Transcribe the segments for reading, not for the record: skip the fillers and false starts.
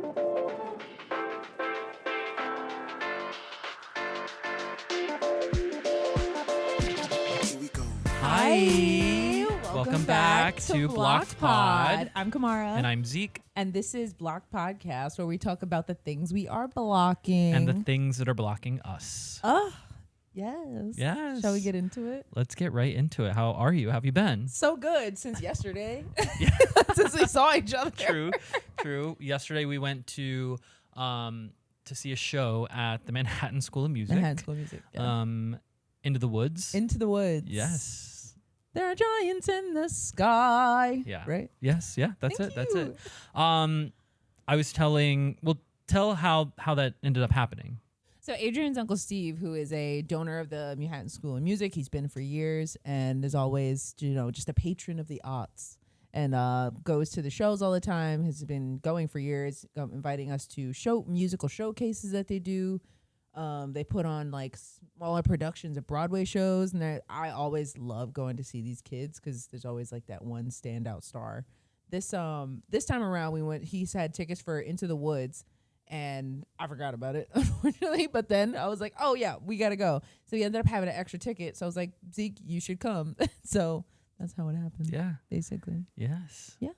Hi. Welcome back to Blocked Pod. I'm Kimara. And I'm Zeke. And this is Blocked Podcast, where we talk about the things we are blocking. And the things that are blocking us. Oh, yes. Yes. Shall we get into it? Let's get right into it. How are you? How have you been? So good since yesterday. Since we saw each other. True. Yesterday we went to see a show at the Manhattan School of Music. Yeah. Into the Woods. Into the Woods. Yes. There are giants in the sky. Yeah. Right? Yes. Yeah. That's Thank it. That's you. it. I was tell how that ended up happening. So Adrian's Uncle Steve, who is a donor of the Manhattan School of Music, he's been for years and is always, just a patron of the arts and goes to the shows all the time, has been going for years, inviting us to musical showcases that they do. They put on like smaller productions of Broadway shows, and I always love going to see these kids because there's always like that one standout star. This time around he's had tickets for Into the Woods, and I forgot about it, unfortunately. But then I was like, oh yeah, we gotta go. So we ended up having an extra ticket. So I was like, Zeke, you should come. So that's how it happened. Yeah. Basically. Yes. Yeah.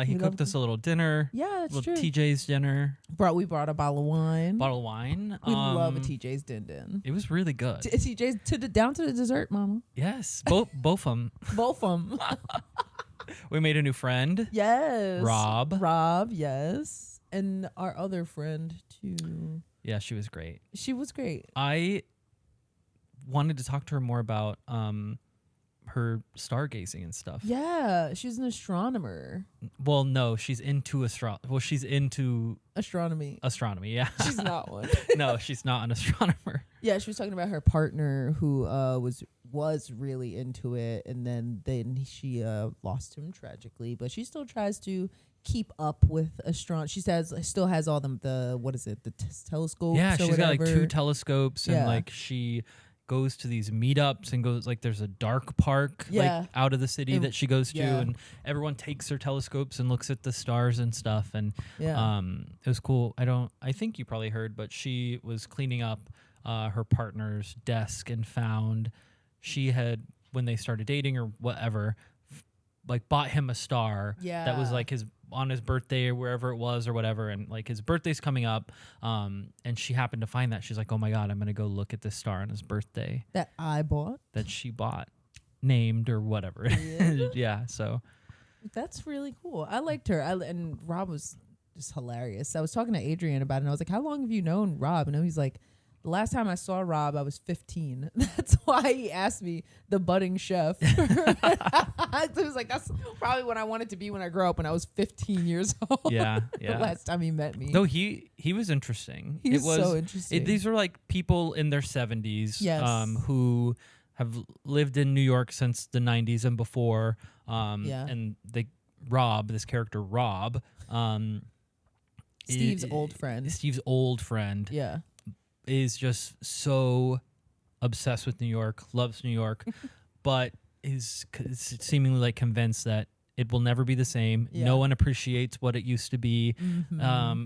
He cooked us a little dinner. Yeah, that's little true. TJ's dinner. We brought a bottle of wine. We love a TJ's din. It was really good. TJ's down to the dessert, mama. Yes, both of them. Both of them. We made a new friend. Yes. Rob, yes. And our other friend, too. Yeah, she was great. She was great. I wanted to talk to her more about her stargazing and stuff. Yeah, she's an astronomer. Well, no, she's into she's into astronomy. Yeah. She's not one. No, she's not an astronomer. Yeah, she was talking about her partner who was really into it, and then she lost him tragically, but she still tries to keep up with astronomy. She says still has all the what is it, the telescopes? Yeah, she's got like 2 telescopes, and yeah. like she goes to these meetups and goes like there's a dark park like out of the city that she goes to, and everyone takes their telescopes and looks at the stars and stuff, and it was cool. I think you probably heard, but she was cleaning up her partner's desk and found she had, when they started dating or whatever, like bought him a star that was like on his birthday or wherever it was or whatever, and like his birthday's coming up, and she happened to find that. She's like, oh my god, I'm gonna go look at this star on his birthday that she bought, named or whatever. Yeah, so that's really cool. I liked her. And Rob was just hilarious. I was talking to Adrian about it, and I was like, how long have you known Rob? And he's like, the last time I saw Rob, I was 15. That's why he asked me, the budding chef. I was like, that's probably what I wanted to be when I grow up, when I was 15 years old. Yeah. The last time he met me. No, he was interesting. He was so interesting. These are like people in their 70s who have lived in New York since the 90s and before. And this character Rob, Steve's old friend. Yeah. Is just so obsessed with New York, loves New York, but is seemingly like convinced that it will never be the same. Yeah. No one appreciates what it used to be. Mm-hmm.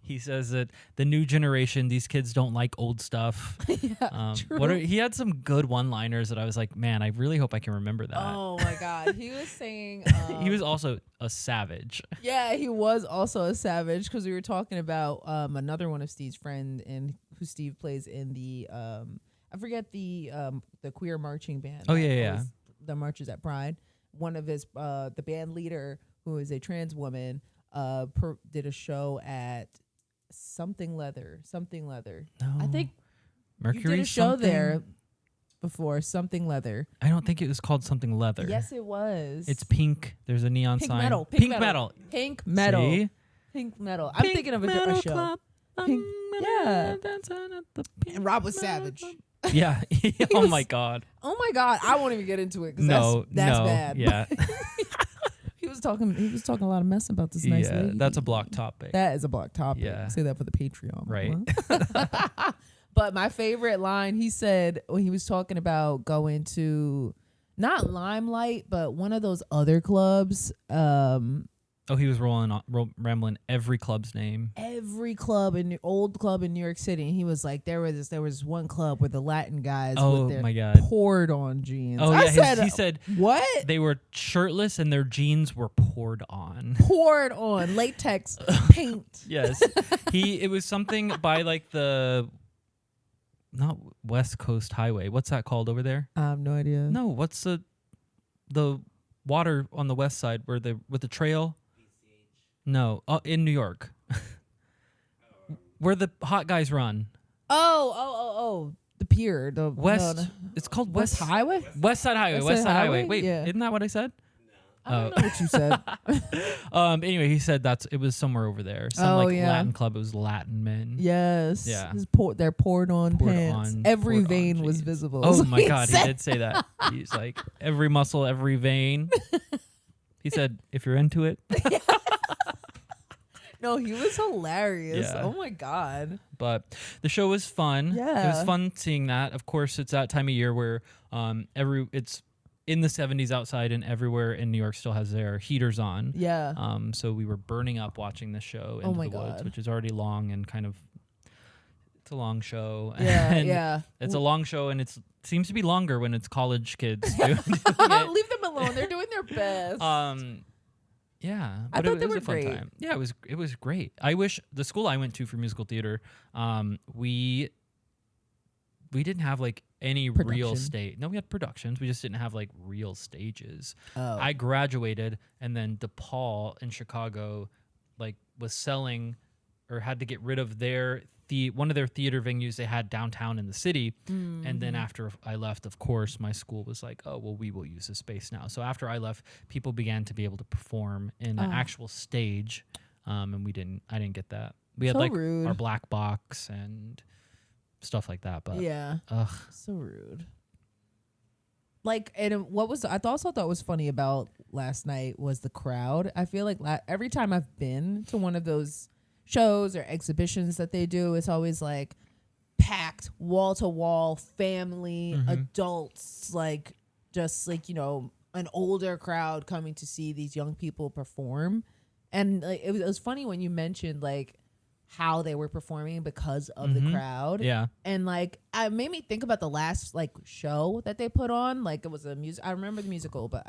He says that the new generation, these kids don't like old stuff. True. He had some good one-liners that I was like, man, I really hope I can remember that. Oh my God. He was saying... he was also a savage. Yeah, he was also a savage, because we were talking about another one of Steve's friend, and who Steve plays in the... I forget the queer marching band. Oh, yeah. The marches at Pride. One of his... the band leader, who is a trans woman, did a show at... Something leather. No. I think Mercury you did a show there before. Something leather. I don't think it was called something leather. Yes, it was. It's pink. There's a neon sign. Pink metal. See? Pink metal. I'm thinking of a different show. Yeah. And Rob was savage. Yeah. Oh my God. I won't even get into it, because that's bad. Yeah. He was talking a lot of mess about this nice lady. That's a block topic. That is a block topic. Yeah. Say that for the Patreon. Right. But my favorite line he said when he was talking about going to, not Limelight, but one of those other clubs. Oh, he was rambling every club's name. Every club old club in New York City. And he was like, there was one club where the Latin guys with their poured on jeans. Oh, yeah. He said, what? They were shirtless and their jeans were poured on. Poured on. Latex paint. Yes. It was something by like not West Coast Highway. What's that called over there? I have no idea. No, what's the water on the west side with the trail? No, in New York, where the hot guys run. Oh, the pier, the west. No. It's called West Highway. West Side Highway. West Side Highway. Wait, isn't that what I said? I don't know what you said. Anyway, he said it was somewhere over there. Some Latin club. It was Latin men. Yes. Yeah. They're poured on pants. Every vein was visible. Oh my God, he did say that. He's like, every muscle, every vein. He said, if you're into it. No, he was hilarious. Yeah. Oh my God. But the show was fun. Yeah. It was fun seeing that. Of course, it's that time of year where it's in the 70s outside, and everywhere in New York still has their heaters on. Yeah. So we were burning up watching the show Into the Woods, which is already long and kind of, it's a long show. Yeah, and it's a long show, and it seems to be longer when it's college kids doing it. Leave them alone. They're doing their best. Yeah, but it was were a fun great. time. Yeah, it was great. I wish the school I went to for musical theater, we didn't have like any real stage. No, we had productions. We just didn't have like real stages. Oh. I graduated, and then DePaul in Chicago, like was selling or had to get rid of one of their theater venues they had downtown in the city. Mm-hmm. And then after I left, of course, my school was like, oh, well, we will use this space now. So after I left, people began to be able to perform in an actual stage. And I didn't get that. We had like rude. Our black box and stuff like that. But yeah, so rude. Like, and I also thought was funny about last night was the crowd. I feel like every time I've been to one of those shows or exhibitions that they do, it's always like packed wall to wall, family, adults, like just like, an older crowd coming to see these young people perform. And like, it was funny when you mentioned like how they were performing because of the crowd. Yeah. And like it made me think about the last like show that they put on. Like it was a music. I remember the musical, but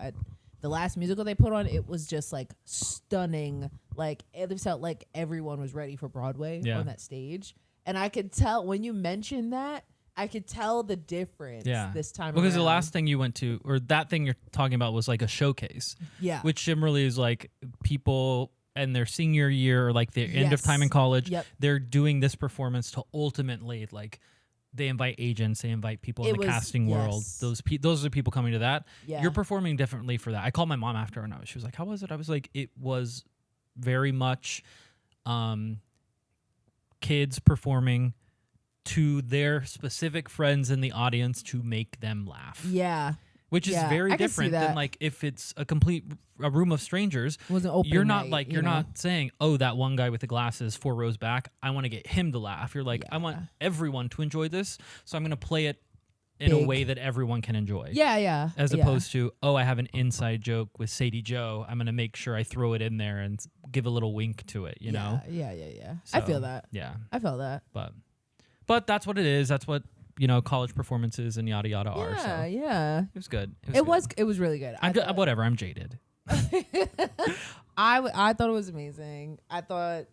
the last musical they put on, it was just like stunning. Like it felt like everyone was ready for Broadway on that stage. And I could tell when you mentioned that, I could tell the difference this time because around. The last thing you went to, or that thing you're talking about, was like a showcase. Yeah. Which generally is like people in their senior year or like their end of time in college. Yep. They're doing this performance to ultimately like they invite agents, they invite people in the casting world. Those are the people coming to that. Yeah. You're performing differently for that. I called my mom after and she was like, how was it? I was like, it was very much kids performing to their specific friends in the audience to make them laugh. Yeah. Which is very different than like if it's a room of strangers. You're not like you're not saying, oh, that one guy with the glasses 4 rows back, I want to get him to laugh. You're like, I want everyone to enjoy this, so I'm going to play it in a way that everyone can enjoy. Yeah. As opposed to, oh, I have an inside joke with Sadie Joe, I'm going to make sure I throw it in there and give a little wink to it, you know? Yeah. So, I feel that. Yeah. I felt that. But that's what it is. That's what college performances and yada yada are. So yeah. It was good. It was really good. Whatever. I'm jaded. I thought it was amazing. I thought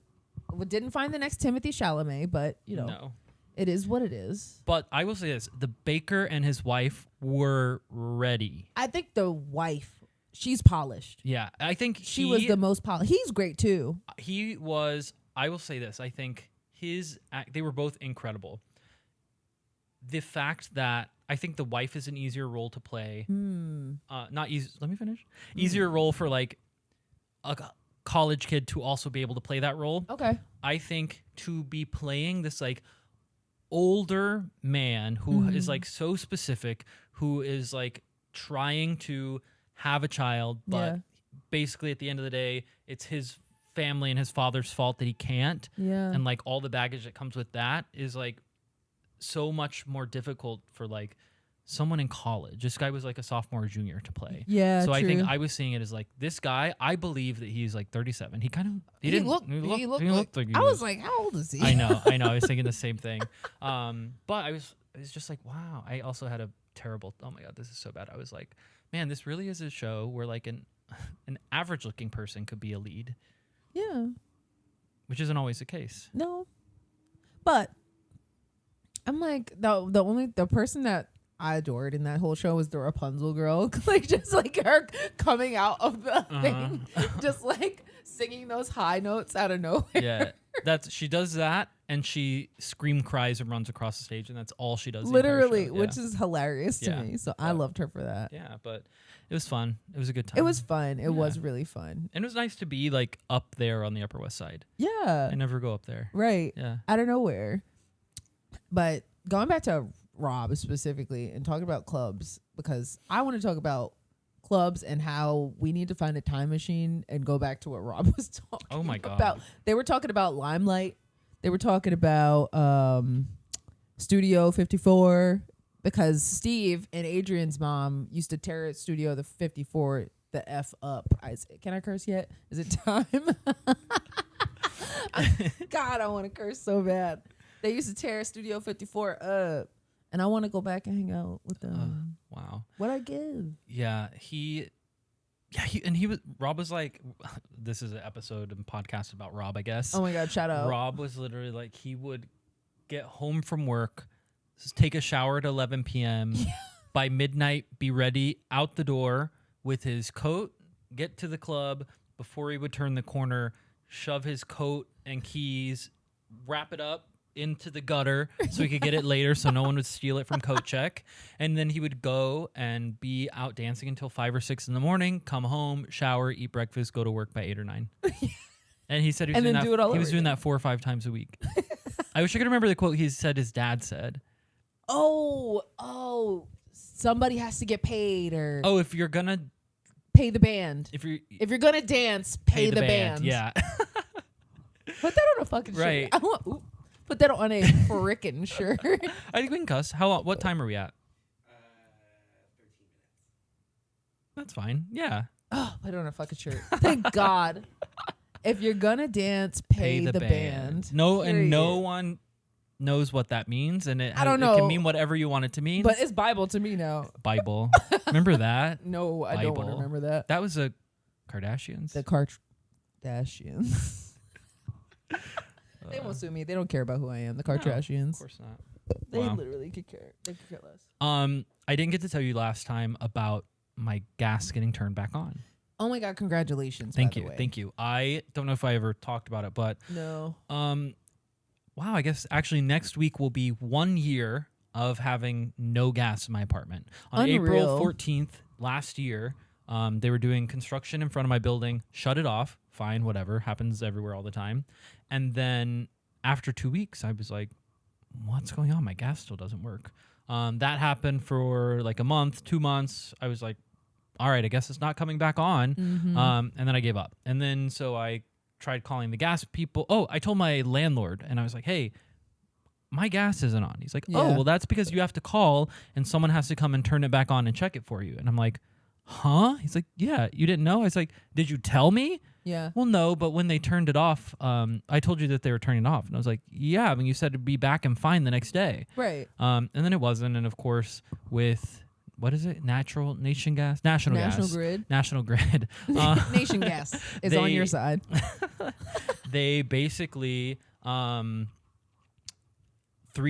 we didn't find the next Timothy Chalamet, but no. It is what it is. But I will say this: the baker and his wife were ready. I think the wife, she's polished. Yeah, I think she was the most polished. He's great too. He was. I will say this: I think they were both incredible. The fact that I think the wife is an easier role to play. Not easy. Let me finish. Easier role for like a college kid to also be able to play that role. Okay. I think to be playing this like older man who is like so specific, who is like trying to have a child, but basically at the end of the day, it's his family and his father's fault that he can't. Yeah. And like all the baggage that comes with that is like so much more difficult for like someone in college. This guy was like a sophomore or junior to play. Yeah, so true. I think I was seeing it as like this guy. I believe that he's like 37. He looked like I was like, how old is he? I know. I was thinking the same thing. But I was just like, wow. I also had a terrible. Oh my god, this is so bad. I was like, man, this really is a show where like an average looking person could be a lead. Yeah. Which isn't always the case. No. But I'm like the person that I adored in that whole show was the Rapunzel girl. Like just like her coming out of the thing, just like singing those high notes out of nowhere. Yeah. She does that and she scream cries and runs across the stage and that's all she does. Literally, which is hilarious to me. So I loved her for that. Yeah, but it was fun. It was a good time. It was fun. It was really fun. And it was nice to be like up there on the Upper West Side. Yeah. I never go up there. Right. Yeah. Out of nowhere. But going back to Rob specifically and talking about clubs, because I want to talk about clubs and how we need to find a time machine and go back to what Rob was talking about. Oh my God. They were talking about Limelight. They were talking about Studio 54 because Steve and Adrian's mom used to tear Studio the 54 the F up. Can I curse yet? Is it time? God, I want to curse so bad. They used to tear Studio 54 up. And I want to go back and hang out with them. Wow. What'd I give? Yeah, Rob was like, this is an episode and podcast about Rob, I guess. Oh my God, shout out. Rob was literally like, he would get home from work, take a shower at 11 p.m. By midnight, be ready out the door with his coat, get to the club before he would turn the corner, shove his coat and keys, wrap it up into the gutter so he could get it later so no one would steal it from coat check. And then he would go and be out dancing until 5 or 6 in the morning, come home, shower, eat breakfast, go to work by 8 or 9. And he said he was doing that 4 or 5 times a week. I wish I could remember the quote he said his dad said. Oh, somebody has to get paid, or if you're gonna pay the band. If you're gonna dance, pay the band. Yeah. Put that on a fucking shirt. Put that on a frickin' shirt. I think we can cuss. What time are we at? 13 minutes. That's fine. Yeah. Oh, put it on a fucking shirt. Thank God. If you're gonna dance, pay the band. No, period. And no one knows what that means, and I don't know. It can mean whatever you want it to mean. But it's Bible to me now. Bible. Remember that? No, I don't want to remember that. That was a Kardashians. The Kardashians. They won't sue me. They don't care about who I am. The Kardashians. No, of course not. They literally could care. They could care less. I didn't get to tell you last time about my gas getting turned back on. Oh my God! Congratulations. Thank you. I don't know if I ever talked about it, but no. Wow. I guess actually next week will be 1 year of having no gas in my apartment. On April 14th last year, they were doing construction in front of my building. Shut it off. Fine, whatever. Happens everywhere all the time. And then after 2 weeks, I was like, what's going on? My gas still doesn't work. That happened for like a month, 2 months. I was like, all right, I guess it's not coming back on. Mm-hmm. And then I gave up. And then so I tried calling the gas people. I told my landlord and I was like, hey, my gas isn't on. He's like, well, that's because you have to call and someone has to come and turn it back on and check it for you. And I'm like, huh? He's like, yeah, you didn't know? I was like, did you tell me? Yeah. Well, no, but when they turned it off, I told you that they were turning it off. And I was like, yeah, I mean, you said it'd be back and fine the next day. Right. And then it wasn't. And of course, with, what is it? National Grid. National Grid. Nation Gas is on your side. They basically 3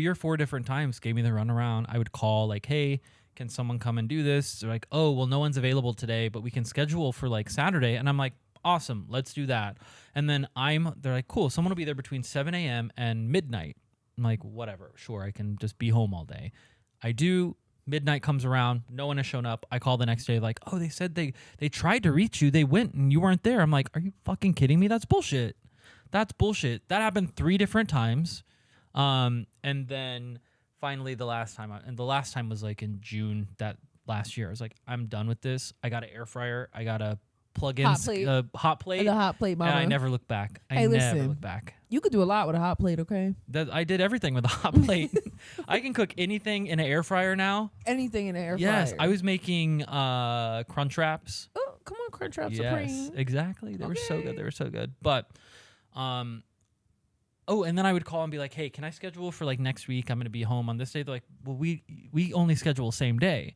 or 4 different times gave me the runaround. I would call like, hey, can someone come and do this? They're like, oh, well, no one's available today, but we can schedule for like Saturday. And I'm like, awesome, let's do that. And then they're like, cool, someone will be there between 7 a.m. and midnight. I'm like, whatever, sure, I can just be home all day. I do. Midnight comes around, no one has shown up. I call the next day like, oh, they said they tried to reach you. They went and you weren't there. I'm like, are you fucking kidding me? That's bullshit. That happened 3 different times. And then finally the last time was like in June that last year. I was like, I'm done with this. I got an air fryer. I got a plug-in hot plate. The hot plate, mama. And I never look back. Hey, never look back. You could do a lot with a hot plate, okay? I did everything with a hot plate. I can cook anything in an air fryer now. Anything in an air fryer. Yes, I was making crunch wraps. Oh, come on, Crunch Wrap Yes, Supreme. exactly. They were so good. They were so good. But, and then I would call and be like, hey, can I schedule for like next week? I'm going to be home on this day. They're like, well, we only schedule same day.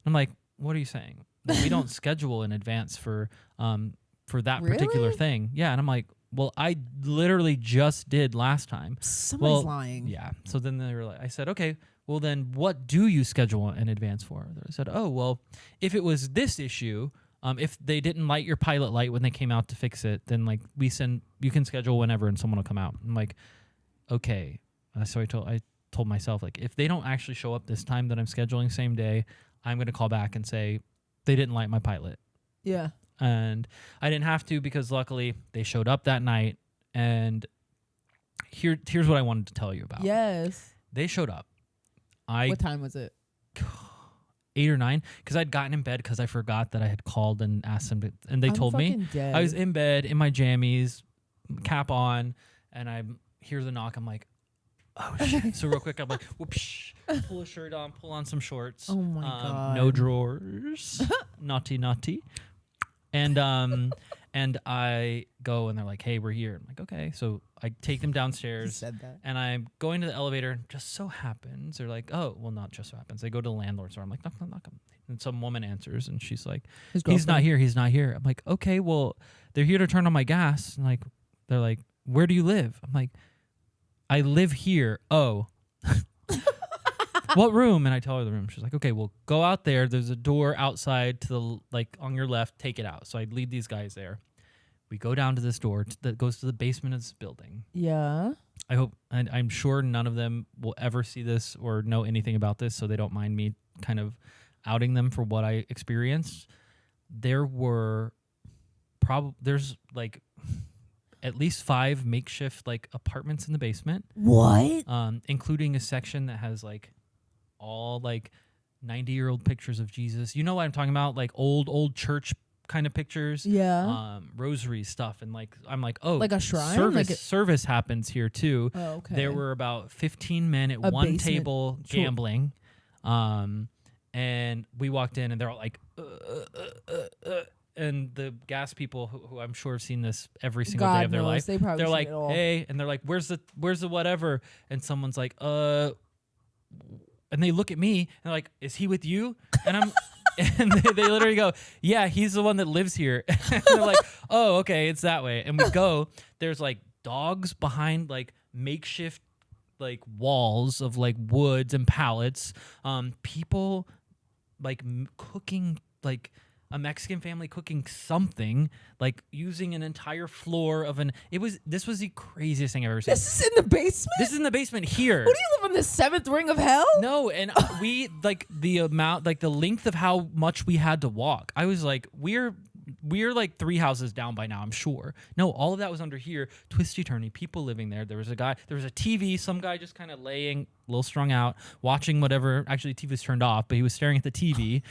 I'm like, what are you saying? Well, we don't schedule in advance for that particular thing. Yeah, and I'm like, well, I literally just did last time. Somebody's lying. Yeah. So then they were like, I said, okay, well then what do you schedule in advance for? They said, oh, well, if it was this issue, if they didn't light your pilot light when they came out to fix it, then like you can schedule whenever and someone will come out. I'm like, okay. So I told myself, like, if they don't actually show up this time that I'm scheduling same day, I'm going to call back and say they didn't light my pilot. Yeah. And I didn't have to because luckily they showed up that night. And here's what I wanted to tell you about. Yes. They showed up. What time was it? 8 or 9, because I'd gotten in bed because I forgot that I had called and asked them to, and they told me. Dead. I was in bed in my jammies, cap on, and I hear the knock. I'm like, oh shit. So real quick, I'm like, whoosh, pull a shirt on, pull on some shorts. Oh my God. No drawers. Naughty. And I go and they're like, hey, we're here. I'm like, okay. So I take them downstairs. You said that. And I'm going to the elevator. Just so happens, they're like, oh, well, not just so happens. They go to the landlord's door. I'm like, knock. And some woman answers, and she's like, he's not here. I'm like, okay, well, they're here to turn on my gas. And they're like, where do you live? I'm like, I live here. Oh. What room? And I tell her the room. She's like, okay, well, go out there. There's a door outside to the, like, on your left. Take it out. So I lead these guys there. We go down to this door that goes to the basement of this building. Yeah. I hope, and I'm sure none of them will ever see this or know anything about this, so they don't mind me kind of outing them for what I experienced. There's like at least 5 makeshift like apartments in the basement. What? Including a section that has like all like 90-year-old pictures of Jesus. You know what I'm talking about? Like old church kind of pictures. Yeah. Rosary stuff. And like, I'm like, oh, like a shrine? Service happens here too. Oh, okay. There were about 15 men at a one basement. table gambling. And we walked in and they're all like, and the gas people who I'm sure have seen this every single day of their life. They're like, hey, and they're like, where's the whatever? And someone's like, and they look at me and they're like, is he with you? And I'm, and they literally go, yeah, he's the one that lives here. And they're like, oh, okay, it's that way. And we go, there's like dogs behind like makeshift like walls of like woods and pallets. People like cooking, like a Mexican family cooking something, like using an entire floor of this was the craziest thing I've ever seen. This is in the basement? This is in the basement here. What do you live on the 7th ring of hell? No, and we like the amount, like the length of how much we had to walk. I was like, we're like 3 houses down by now, I'm sure. No, all of that was under here. Twisty-turny, people living there. There was a TV, some guy just kind of laying, a little strung out, watching whatever. Actually, the TV was turned off, but he was staring at the TV.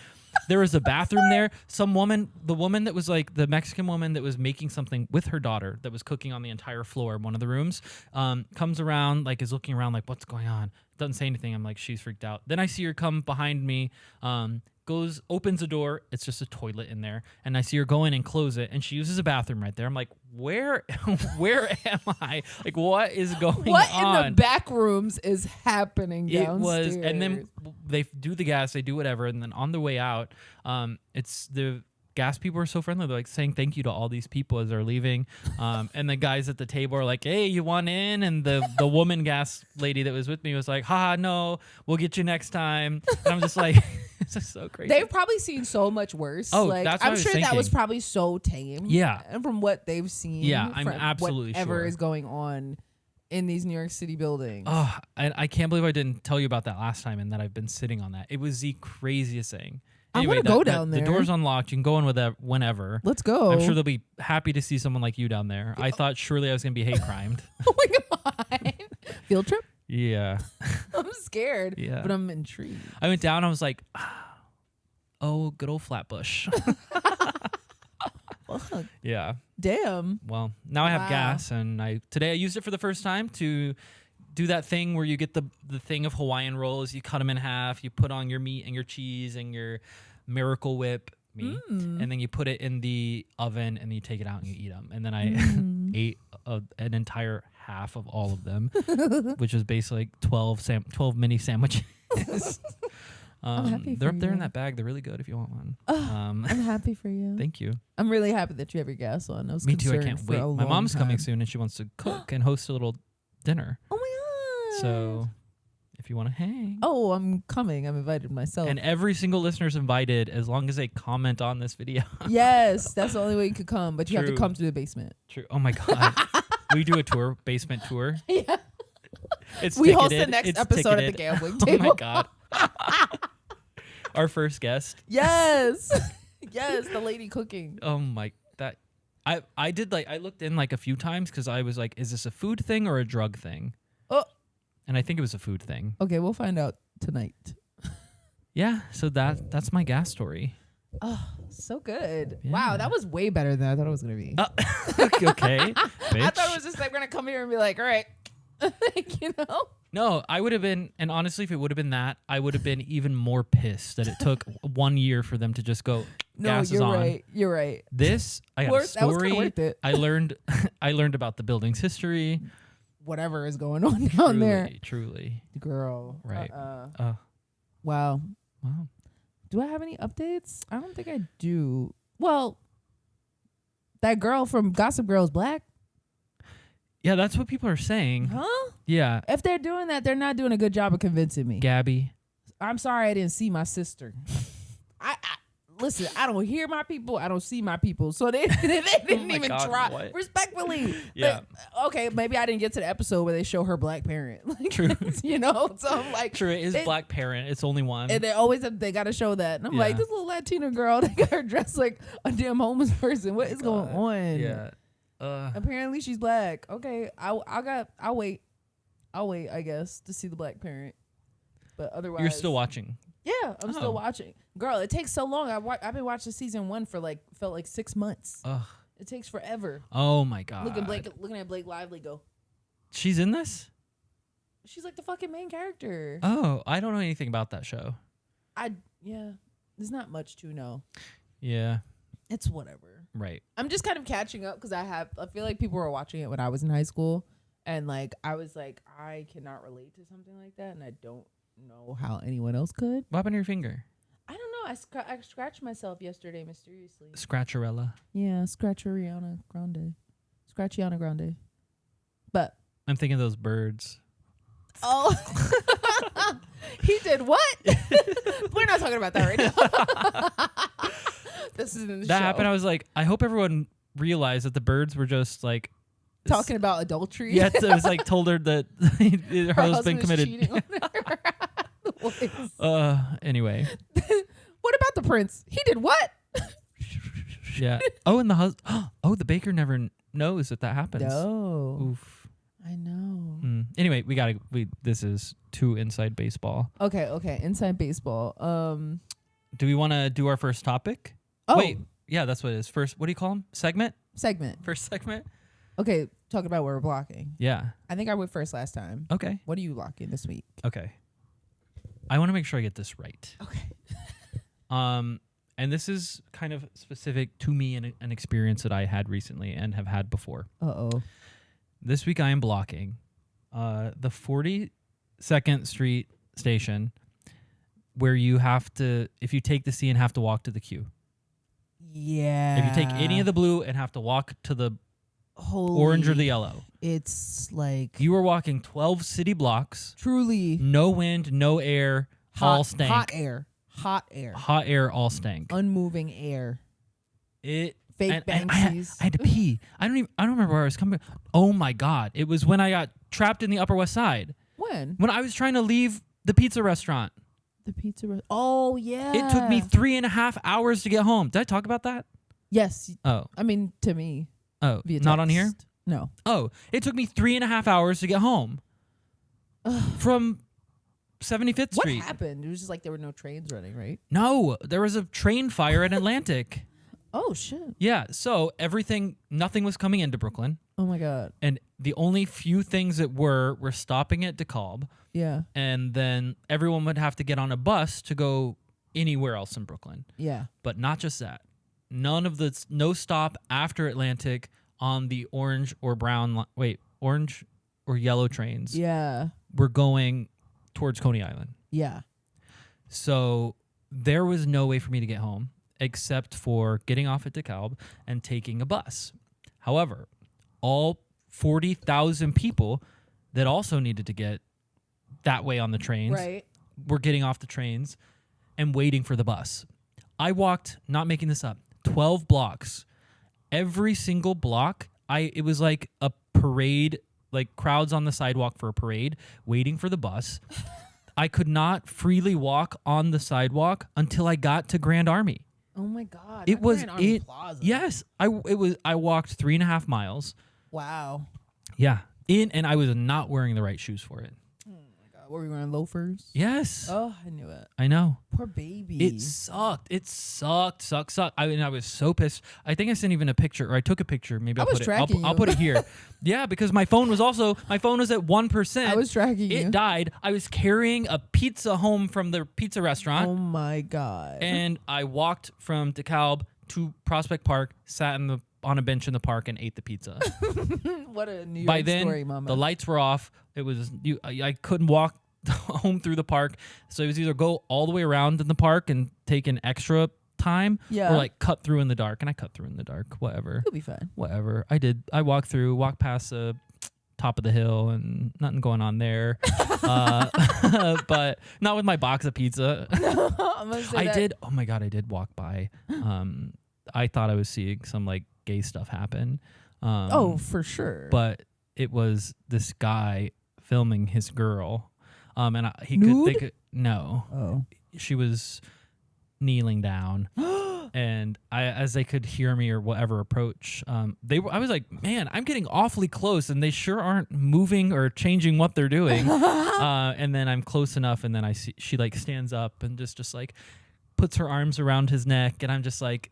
There was a bathroom there. Some woman, the woman that was like the Mexican woman that was making something with her daughter that was cooking on the entire floor in one of the rooms, comes around, like is looking around like, what's going on? Doesn't say anything. I'm like, she's freaked out. Then I see her come behind me, opens a door. It's just a toilet in there. And I see her go in and close it. And she uses a bathroom right there. I'm like, where am I? Like, what is going on? What in the back rooms is happening downstairs? It was, and then they do the gas, they do whatever. And then on the way out, it's the gas people are so friendly. They're like saying thank you to all these people as they're leaving. And the guys at the table are like, hey, you want in? And the woman gas lady that was with me was like, ha, no, we'll get you next time. And I'm just like, it's just so crazy. They've probably seen so much worse. Oh, like, that's what I'm sure that was probably so tame. Yeah. And from what they've seen. Yeah, I'm absolutely whatever sure. is going on in these New York City buildings. Oh, and I can't believe I didn't tell you about that last time and that I've been sitting on that. It was the craziest thing. Anyway, I want to go down there. The door's unlocked. You can go in with that whenever. Let's go. I'm sure they'll be happy to see someone like you down there. I thought surely I was going to be hate crimed. Oh my God. Field trip? Yeah. I'm scared, Yeah. but I'm intrigued. I went down. I was like, oh, good old Flatbush. Fuck. Yeah. Damn. Well, now I have gas, and today I used it for the first time to do that thing where you get the thing of Hawaiian rolls. You cut them in half. You put on your meat and your cheese and your Miracle Whip and then you put it in the oven, and you take it out and you eat them. And then I ate an entire half of all of them, which was basically like 12 mini sandwiches. I'm happy they're for up there in you. that bag. They're really good if you want one. I'm happy for you. Thank you. I'm really happy that you have your gas on. I was Me too. I concerned can't for wait. a My long mom's coming time. soon, and she wants to cook and host a little dinner. Oh my god. So if you want to hang. Oh, I'm coming. I'm invited myself. And every single listener's invited as long as they comment on this video. Yes, that's the only way you could come, but you have to True. come to the basement. True. Oh my God. We do a tour, basement tour. Yeah. It's We host ticketed. the next It's episode ticketed. at the gambling Oh table. my God. Our first guest. Yes. Yes, the lady cooking. Oh my, that I did like, I looked in like a few times because I was like, is this a food thing or a drug thing? Oh. And I think it was a food thing. Okay, we'll find out tonight. Yeah. So that's my gas story. Oh, so good. Yeah. Wow, that was way better than I thought it was going to be. Okay. Bitch. I thought it was just like, we're going to come here and be like, all right. Like, you know? No, I would have been, and honestly, if it would have been that, I would have been even more pissed that it took 1 year for them to just go, No, gas you're is on. right. You're right. This, I got a That was story. kinda worth it. I learned about the building's history. Whatever is going on down there. Truly. Girl. Right. Wow. Wow. Do I have any updates? I don't think I do. Well, that girl from Gossip Girl is black. Yeah, that's what people are saying. Huh? Yeah. If they're doing that, they're not doing a good job of convincing me. Gabby. I'm sorry I didn't see my sister. I listen, I don't hear my people. I don't see my people. So they didn't my even God, try. what? Respectfully. Yeah. Like, okay, maybe I didn't get to the episode where they show her black parent. Like, True. You know? So I'm like. True, it is black parent. It's only one. And they got to show that. And I'm like, Yeah. this little Latina girl, they got her dressed like a damn homeless person. What is going on? Yeah. Apparently she's black. Okay, I'll wait. I'll wait, I guess, to see the black parent. But otherwise, You're still watching. Yeah, I'm Oh. still watching. Girl, it takes so long. I've been watching season 1 for felt like 6 months. Ugh. It takes forever. Oh my God. Looking at Blake Lively go. She's in this? She's like the fucking main character. Oh, I don't know anything about that show. Yeah. There's not much to know. Yeah. It's whatever. Right. I'm just kind of catching up because I feel like people were watching it when I was in high school, and I was like, I cannot relate to something like that, and I don't know how anyone else could. What happened to your finger? I don't know. I scratched myself yesterday mysteriously. Scratcherella. Yeah, Scratcheriana Grande. Scratchiana Grande. But I'm thinking of those birds. oh, he did what? We're not talking about that right now. This is in the That show. happened. I was like, I hope everyone realized that the birds were just like Talking about adultery. Yeah, it was like told her that her husband was committed. cheating on her. The voice. Anyway. What about the prince? He did what? Yeah. Oh, and the baker never knows that happens. No. Oof. I know. Anyway, this is too inside baseball. Okay. Inside baseball. Do we want to do our first topic? Oh. Wait. Yeah, that's what it is. First, what do you call them? Segment? First segment? Okay, talking about where we're blocking. Yeah. I think I went first last time. Okay. What are you blocking this week? Okay. I want to make sure I get this right. Okay. And this is kind of specific to me and an experience that I had recently and have had before. Uh-oh. This week I am blocking the 42nd Street station where you have to, if you take the C and have to walk to the Q. Yeah. If you take any of the blue and have to walk to the Holy, orange or the yellow. It's like You are walking 12 city blocks. truly No wind, no air, all stank. Hot air. Hot air, all stank. Unmoving air. It Fake and Banksies. I had to pee. I don't remember where I was coming. Oh my God. It was when I got trapped in the Upper West Side. When? When I was trying to leave the pizza restaurant. The pizza. Oh, yeah. It took me 3.5 hours to get home. Did I talk about that? Yes. Oh. I mean, to me. Oh. Via Not on text. here? No. Oh. It took me 3.5 hours to get home. From 75th What Street. happened? It was just like there were no trains running, right? No. There was a train fire in Atlantic. Oh, shit. Yeah, so nothing was coming into Brooklyn. Oh, my God. And the only few things that were stopping at DeKalb. Yeah. And then everyone would have to get on a bus to go anywhere else in Brooklyn. Yeah. But not just that. No stop after Atlantic on the orange or yellow trains. Yeah. Were going towards Coney Island. Yeah. So there was no way for me to get home except for getting off at DeKalb and taking a bus. However, all 40,000 people that also needed to get that way on the trains were getting off the trains and waiting for the bus. I walked, not making this up, 12 blocks. Every single block, it was like a parade, like crowds on the sidewalk for a parade, waiting for the bus. I could not freely walk on the sidewalk until I got to Grand Army. Oh my God! It was Grand Army Plaza. Yes, I walked 3.5 miles. Wow. Yeah, and I was not wearing the right shoes for it. What, were you wearing loafers? Yes. Oh, I knew it. I know. Poor baby. It sucked. I mean, I was so pissed. I think I sent even a picture, or I took a picture. Maybe I'll put it here. Yeah, because my phone was at 1%. I was tracking you. It died. I was carrying a pizza home from the pizza restaurant. Oh my God. And I walked from DeKalb to Prospect Park, sat on a bench in the park and ate the pizza. What a New York By then, story, mama. the lights were off. It was I couldn't walk home through the park, so it was either go all the way around in the park and take an extra time, or like cut through in the dark. And I cut through in the dark. Whatever. It'll be fine. Whatever. I did. I walked past the top of the hill, and nothing going on there. But not with my box of pizza. I did. Oh my God! I did walk by. I thought I was seeing some like gay stuff happen. For sure. But it was this guy filming his girl. And she was kneeling down. And as they could hear me or whatever approach, I was like, man, I'm getting awfully close, and they sure aren't moving or changing what they're doing. And then I'm close enough, and then I see she like stands up and just like puts her arms around his neck, and I'm just like,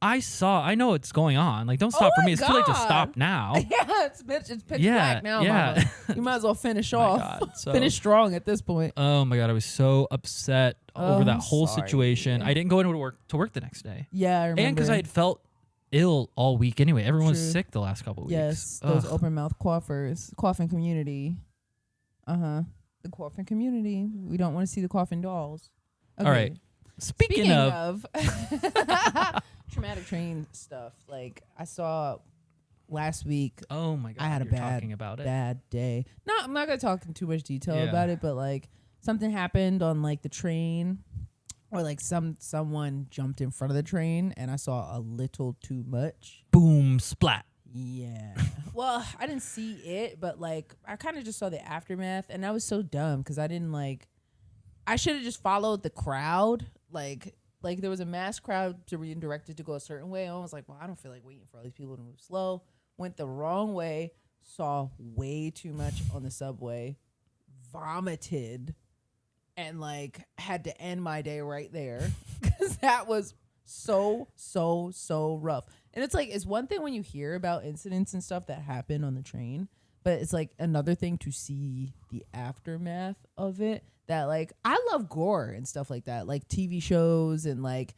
I know what's going on. Like, don't stop for me. It's too late to stop now. Yeah, it's pitch black now, mama. You might as well finish off. Finish strong at this point. Oh my God, I was so upset over that whole situation. I didn't go into work the next day. Yeah, I remember. And because I had felt ill all week anyway. Everyone was sick the last couple of weeks. Yes, those open mouth coughers, coughing community. The coughing community. We don't want to see the coughing dolls. Okay. All right. Speaking of traumatic train stuff, like I saw last week. Oh my God, I had a bad day. No, I'm not gonna talk in too much detail about it, but like something happened on like the train, or like someone jumped in front of the train, and I saw a little too much. Boom, splat. Yeah. Well, I didn't see it, but like I kind of just saw the aftermath, and I was so dumb because I didn't like. I should have just followed the crowd. Like there was a mass crowd to being directed to go a certain way. I was like, well, I don't feel like waiting for all these people to move slow. Went the wrong way. Saw way too much on the subway. Vomited. And like had to end my day right there. Because that was so rough. And it's like, it's one thing when you hear about incidents and stuff that happen on the train. But it's like another thing to see the aftermath of it. That like I love gore and stuff like that, like TV shows and like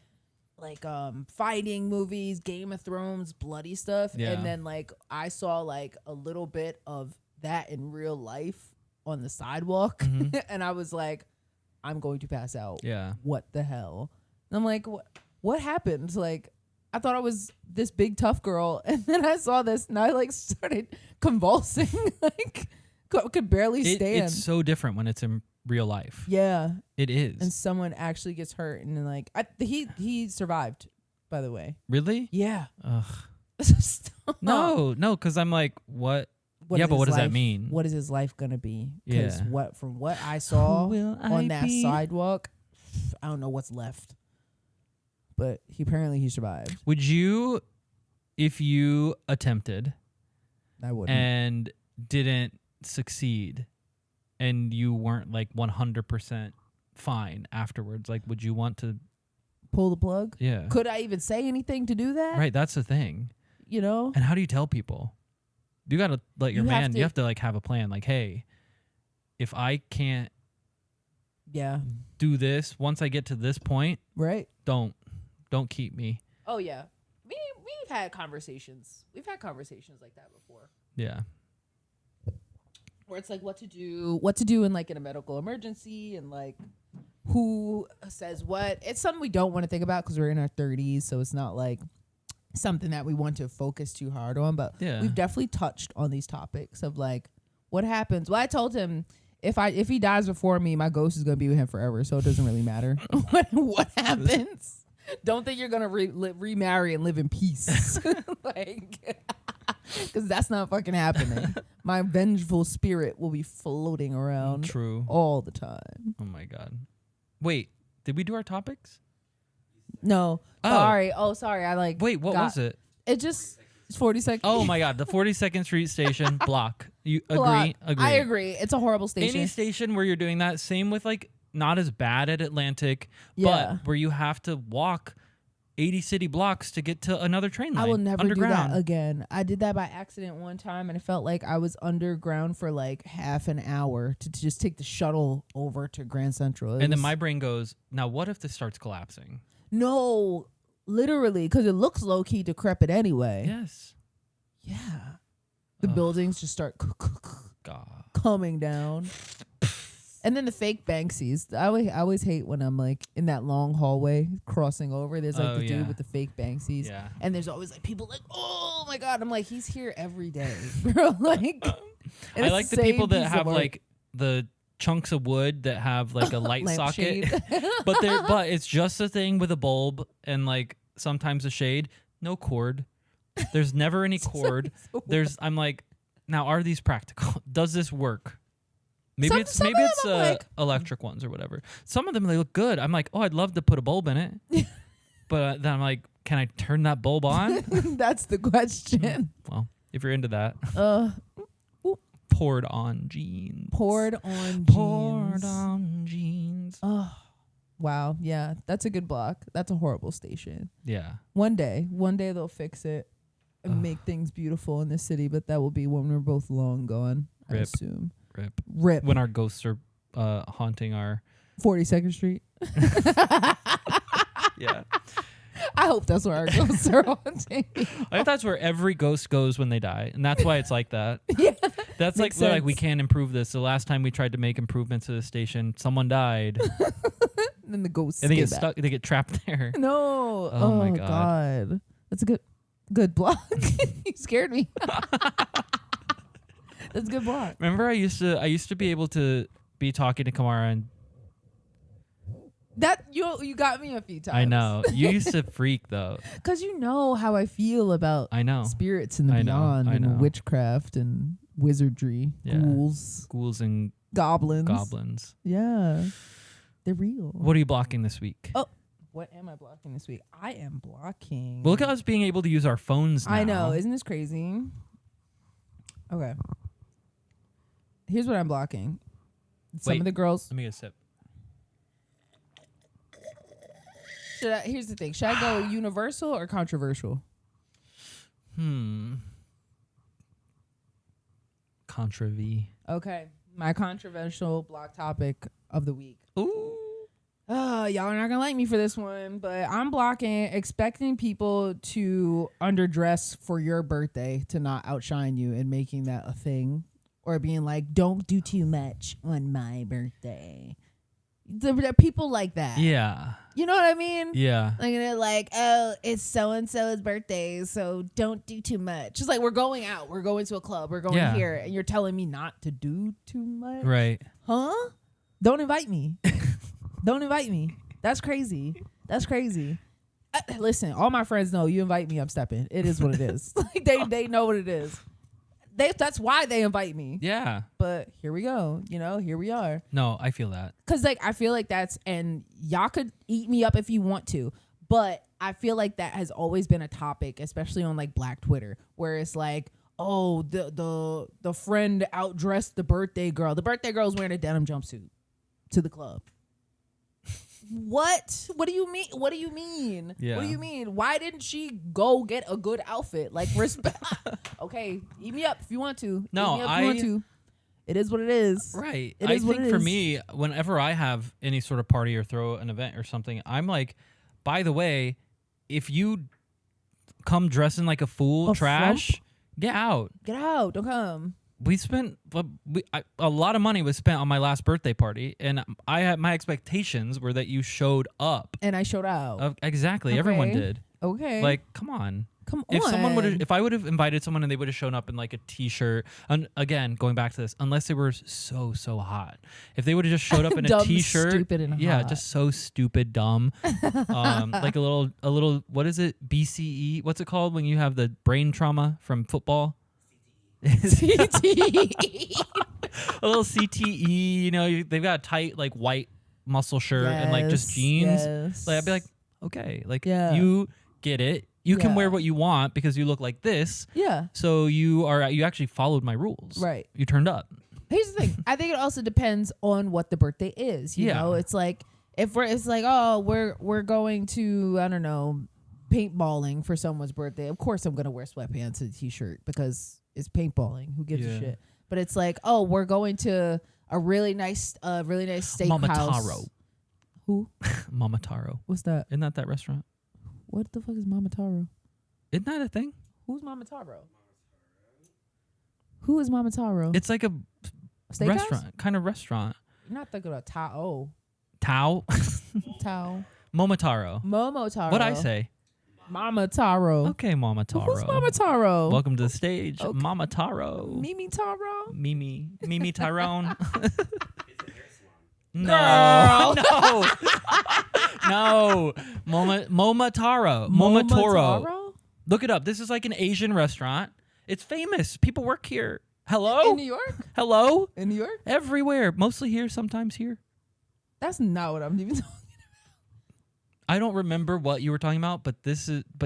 fighting movies, Game of Thrones, bloody stuff. Yeah. And then like I saw like a little bit of that in real life on the sidewalk, and I was like, I'm going to pass out. Yeah. What the hell? And I'm like, what happened? Like I thought I was this big tough girl, and then I saw this, and I like started convulsing, like could barely stand. It's so different when it's in real life. Yeah, it is. And someone actually gets hurt, and then like he survived, by the way. Really? Yeah. Ugh. No, because I'm like, what? But what does that mean? What is his life gonna be? Yeah. Because from what I saw on that sidewalk, I don't know what's left. But he survived. Would you, if you attempted, I wouldn't, and didn't succeed, and you weren't like 100% fine afterwards, like would you want to pull the plug? Yeah. Could I even say anything to do that? Right. That's the thing. You know? And how do you tell people? You got to let your man, you have to like have a plan. Like, hey, if I can't do this, once I get to this point, right? Don't keep me. Oh yeah. We've had conversations. We've had conversations like that before. Yeah. Where it's like what to do in like in a medical emergency and like who says what. It's something we don't want to think about because we're in our 30s, so it's not like something that we want to focus too hard on, but we've definitely touched on these topics of like what happens. Well, I told him if he dies before me, my ghost is gonna be with him forever, so it doesn't really matter what happens. Don't think you're gonna remarry and live in peace, like, because that's not fucking happening. My vengeful spirit will be floating around, all the time. Oh my god! Wait, did we do our topics? No. Oh, sorry. I like. Wait, what was it? It just. It's 42nd. Oh my god, the 42nd Street station block. You block. agree? I agree. It's a horrible station. Any station where you're doing that, same with like not as bad at Atlantic, but where you have to walk 80 city blocks to get to another train line. I will never do that again. I did that by accident one time, and it felt like I was underground for like half an hour to just take the shuttle over to Grand Central. And then my brain goes, now what if this starts collapsing? No, literally, because it looks low-key decrepit anyway. Yes. Yeah. The buildings just start coming down. And then the fake Banksies. I always hate when I'm like in that long hallway crossing over. There's like the dude with the fake Banksies. Yeah. And there's always like people like, oh my God. I'm like, he's here every day. Bro, like, I like the people that have like the chunks of wood that have like a light socket. but it's just a thing with a bulb and like sometimes a shade. No cord. There's never any cord. I'm like, now are these practical? Does this work? Maybe it's like, electric ones or whatever. Some of them they look good. I'm like, oh, I'd love to put a bulb in it, but then I'm like, can I turn that bulb on? That's the question. Well, if you're into that, poured on jeans. Poured on jeans. Oh, wow. Yeah, that's a good block. That's a horrible station. Yeah. One day they'll fix it and make things beautiful in this city, but that will be when we're both long gone. I assume. Rip. When our ghosts are haunting our 42nd Street. Yeah. I hope that's where our ghosts are haunting. I think that's where every ghost goes when they die, and that's why it's like that. Yeah. That's like we're like we can't improve this. The last time we tried to make improvements to the station, someone died. Then the ghosts and they get stuck. They get trapped there. No. Oh my god. That's a good block. You scared me. That's a good block. Remember, I used to be able to be talking to Kimara and that you got me a few times. I know you used to freak though, because you know how I feel about spirits in the beyond and witchcraft and wizardry, ghouls and goblins. Yeah, they're real. What are you blocking this week? Oh, what am I blocking this week? I am blocking. Well, look at us being able to use our phones now. I know, isn't this crazy? Okay. Here's what I'm blocking. Some of the girls. Let me get a sip. Here's the thing. Should I go universal or controversial? Contra-V. Okay. My controversial block topic of the week. Ooh. Y'all are not gonna like me for this one, but I'm blocking expecting people to underdress for your birthday to not outshine you and making that a thing. Or being like, don't do too much on my birthday. There are people like that. Yeah. You know what I mean? Yeah. Like they're like, oh, it's so-and-so's birthday, so don't do too much. It's like we're going out. We're going to a club. We're going here. And you're telling me not to do too much? Right. Huh? Don't invite me. Don't invite me. That's crazy. That's crazy. Listen, all my friends know you invite me, I'm stepping. It is what it is. Like they know what it is. That's why they invite me. Yeah. But here we go. Here we are. No, I feel that. Because, I feel like and y'all could eat me up if you want to, but I feel like that has always been a topic, especially on, Black Twitter, where it's like, oh, the friend outdressed the birthday girl. The birthday girl's wearing a denim jumpsuit to the club. What? What do you mean? What do you mean? Yeah. What do you mean? Why didn't she go get a good outfit? Like, respect. Okay, eat me up if you want to. No, eat me up if you want to. It is what it is. Right. It I is what think it for is. me, whenever I have any sort of party or throw an event or something, I'm like, by the way, if you come dressing like a fool, A trash, get out. Get out. Don't come. We spent a lot of money was spent on my last birthday party, and I had my expectations were that you showed up. And I showed out. Exactly, Okay. everyone did. Okay. Like, come on. come If someone on. if I would have invited someone and they would have shown up in like a t-shirt, and again going back to this, unless they were so hot, if they would have just showed up in a Dumb, t-shirt, stupid, and yeah, hot. just so stupid, dumb, like a little what is it, BCE? What's it called when you have the brain trauma from football? CTE. A little CTE, you know, they've got a tight like white muscle shirt and like just jeans. Yes. Like I'd be like, okay, like Yeah. you get it. You can Yeah. wear what you want because you look like this. Yeah. So you actually followed my rules. Right. You turned up. Here's the thing. I think it also depends on what the birthday is. You know, it's like it's like, oh, we're going to, I don't know, paintballing for someone's birthday. Of course I'm gonna wear sweatpants and a t-shirt because it's paintballing. Who gives a shit? But it's like, oh, we're going to a really nice steakhouse. Mama Taro. Who? Mama Taro. What's that? Isn't that restaurant? What the fuck is Mama Taro? Isn't that a thing? Who's Mama Taro? Who is Mama Taro? It's like a Steakhouse? restaurant, kind of restaurant. You're not thinking about Tao. Tao. Tao. Momotaro. Momo Taro. What'd I say? Mama Taro. Okay, Mama Taro. Who's Mama Taro? Welcome to the stage, Okay. Mama Taro. Mimi Taro? Mimi Tyrone. It's a hair salon. No, no. Moma Taro. Moma Toro. Taro? Look it up. This is like an Asian restaurant. It's famous. People work here. Hello? In New York? Hello? In New York? Everywhere. Mostly here, sometimes here. That's not what I'm even talking I don't remember what you were talking about, but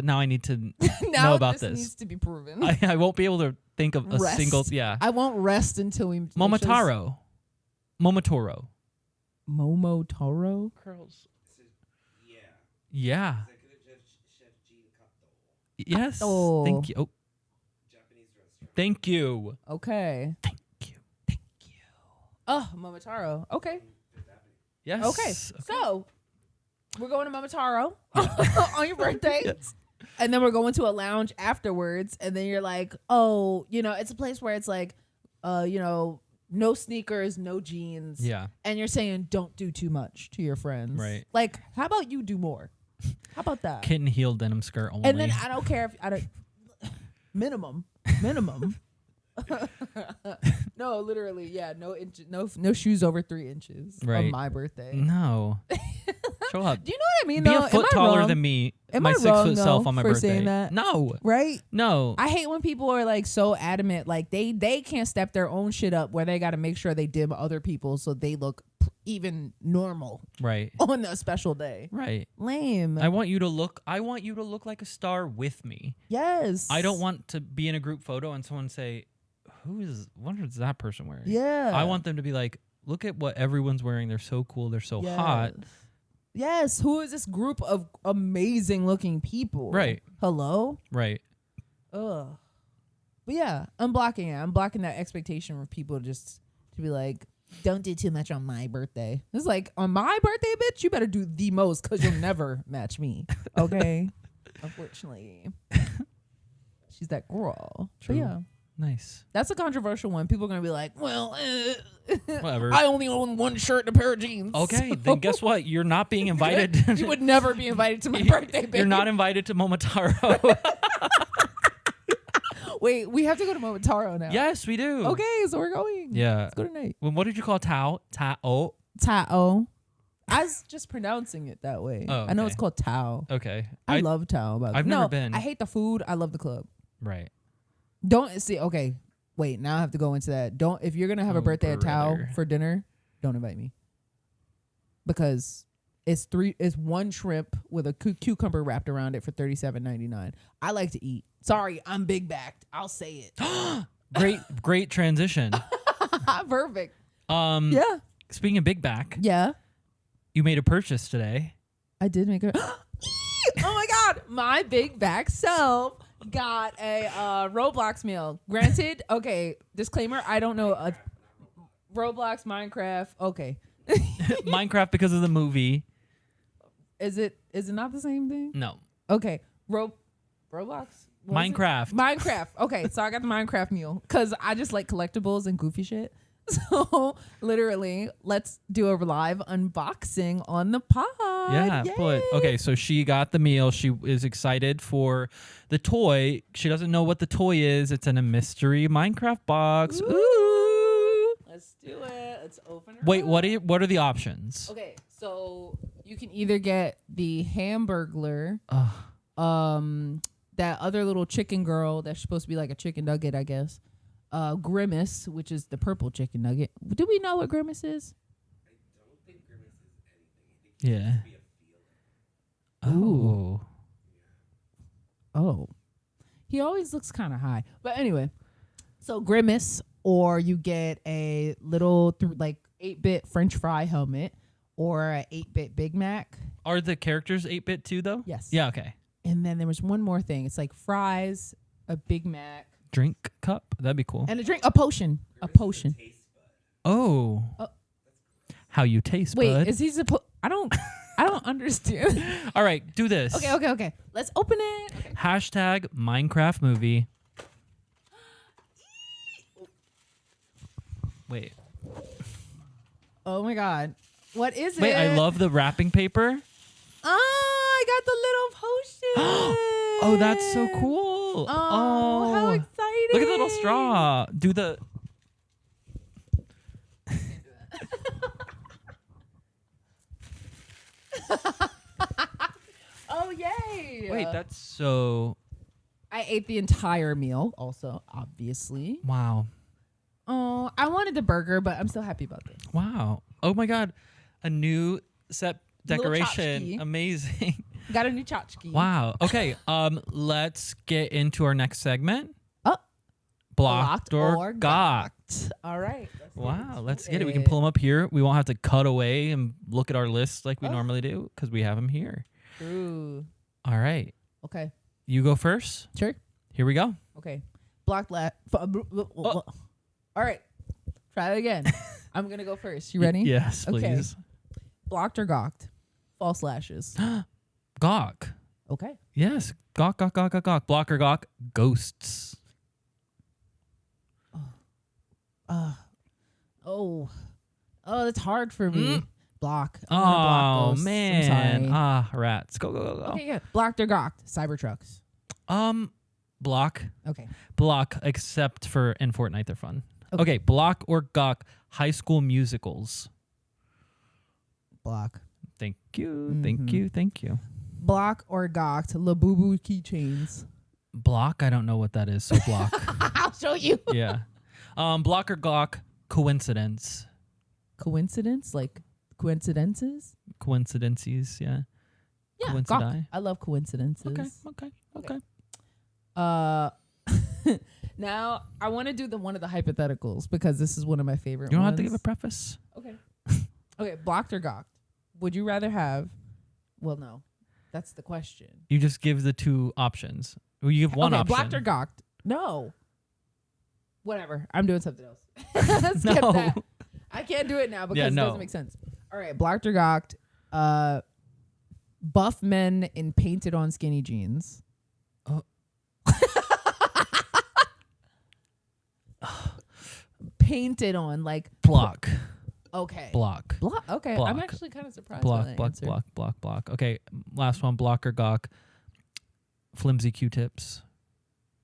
now I need to now know about this this. needs to be proven. I won't be able to think of a Rest. single, I won't rest until we Momotaro. Momotoro. Momo Taro? Curls. This is, yeah. Yeah. Executive Chef Jean Kato. Yes. Oh. Thank you. Oh, Japanese restaurant. thank you. Okay. Thank you. Thank you. Oh, Momotaro. Okay. Yes. Okay. So we're going to Momotaro on your birthday. Yes. And then we're going to a lounge afterwards. And then you're like, oh, it's a place where it's like, no sneakers, no jeans. Yeah. And you're saying don't do too much to your friends. Right. Like, how about you do more? How about that? Kitten heel denim skirt only. And then I don't care if I don't minimum. No, literally, yeah. No shoes over 3 inches Right. on my birthday. No. Show up. Do you know what I mean? Be though? a foot Am I taller wrong? than me. Am my I 6 wrong, foot self though, on my for birthday. saying that? No. Right? No. I hate when people are like so adamant, like they can't step their own shit up where they got to make sure they dim other people so they look even normal Right. on a special day. Right. Lame. I want you to look like a star with me. Yes. I don't want to be in a group photo and someone say, what is that person wearing? Yeah. I want them to be like, look at what everyone's wearing. They're so cool. They're so hot. Yes. Who is this group of amazing looking people? Right. Hello? Right. Ugh. But yeah, I'm blocking it. I'm blocking that expectation for people just to be like, don't do too much on my birthday. It's like, on my birthday, bitch, you better do the most because you'll never match me. Okay? Unfortunately. She's that girl. True. But yeah. Nice. That's a controversial one. People are going to be like, well, Whatever. I only own one shirt and a pair of jeans. Okay, then guess what? You're not being invited. You would never be invited to my birthday, baby. You're not invited to Momotaro. Wait, we have to go to Momotaro now. Yes, we do. Okay, so we're going. Yeah. Let's go tonight. Well, what did you call Tao? Tao. Tao. I was just pronouncing it that way. Oh, I know okay. it's called Tao. Okay. I love Tao. By the way. I've never been. I hate the food. I love the club. Right. Don't see. Okay, wait. Now I have to go into that. Don't. If you're gonna have a birthday at Tao brother. for dinner, don't invite me. Because it's one shrimp with a cucumber wrapped around it for $37.99. I like to eat. Sorry, I'm big backed. I'll say it. Great transition. Perfect. Yeah. Yeah. Speaking of big back, Yeah. you made a purchase today. I did make a. Oh my God. My big back self got a Roblox meal. Granted, okay, disclaimer, I don't know. Roblox, Minecraft. Okay. Minecraft because of the movie. Is it not the same thing? No. Okay. Roblox? Minecraft. Okay, so I got the Minecraft meal because I just like collectibles and goofy shit. So literally, let's do a live unboxing on the pod. Yeah, but okay, so she got the meal. She is excited for the toy. She doesn't know what the toy is. It's in a mystery Minecraft box. Ooh. Let's do it. Let's open it. Wait, what are the options? Okay, so you can either get the Hamburglar, that other little chicken girl that's supposed to be like a chicken nugget, I guess. Grimace, which is the purple chicken nugget. Do we know what Grimace is? I don't think Grimace is anything. I think Yeah. Oh. Oh. He always looks kind of high. But anyway, so Grimace, or you get a little 8-bit French fry helmet, or a 8-bit Big Mac. Are the characters 8-bit too, though? Yes. Yeah, okay. And then there was one more thing. It's like fries, a Big Mac. Drink cup? That'd be cool. And a potion. A potion. Oh. How you taste, Wait, bud. is he supposed... I don't understand. All right, do this. Okay. Let's open it. Okay. Hashtag Minecraft movie. Wait. Oh my God. What is it? Wait, I love the wrapping paper. I got the little potion. Oh, that's so cool. Oh, how exciting. Look at the little straw. Do the... Oh, yay. Wait, that's so... I ate the entire meal also, obviously. Wow. Oh, I wanted the burger, but I'm still happy about this. Wow. Oh my God. A new set decoration. tchotchke. Amazing. Got a new tchotchke. Wow. Okay. Let's get into our next segment. Oh. Blocked or gawked. All right. Wow. Let's get it. We can pull them up here. We won't have to cut away and look at our list like we normally do because we have them here. Ooh. All right. Okay. You go first. Sure. Here we go. Okay. Blocked All right. Try it again. I'm going to go first. You ready? Yes, please. Okay. Blocked or gawked? False lashes. Gawk. Okay. Yes. Gawk, gawk, gawk, gawk, gawk. Block or gawk? Ghosts. Oh, that's hard for me. Block. I'm Oh, gonna block ghosts. man. I'm sorry. Rats. Go, go, go, go. Okay, yeah. Blocked or gawked? Cybertrucks. Block. Okay. Block, except for in Fortnite, they're fun. Okay, block or gawk? High School Musicals. Block. Thank you, thank you, thank you. Block or gawked? Labubu keychains. Block, I don't know what that is, so block. I'll show you. Yeah. Block or gawk? Coincidence. Coincidence? Like coincidences? Coincidences, yeah. Yeah, Coincidi. gawk. I love coincidences. Okay. Now I want to do one of the hypotheticals because this is one of my favorite You don't ones. have to give a preface. Okay. Okay, blocked or gawked? Would you rather have... Well, no. That's the question. You just give the two options. Well, you give one option. Blocked or gawked? No. Whatever. I'm doing something else. Skip No. that. I can't do it now because it doesn't make sense. All right, blocked or gawked? Buff men in painted on skinny jeans. Oh. Painted on, like... Block. Okay. Block. Okay. Block. I'm actually kind of surprised Block, by that block, answer. block. Okay, last one, block or gawk? Flimsy Q-tips.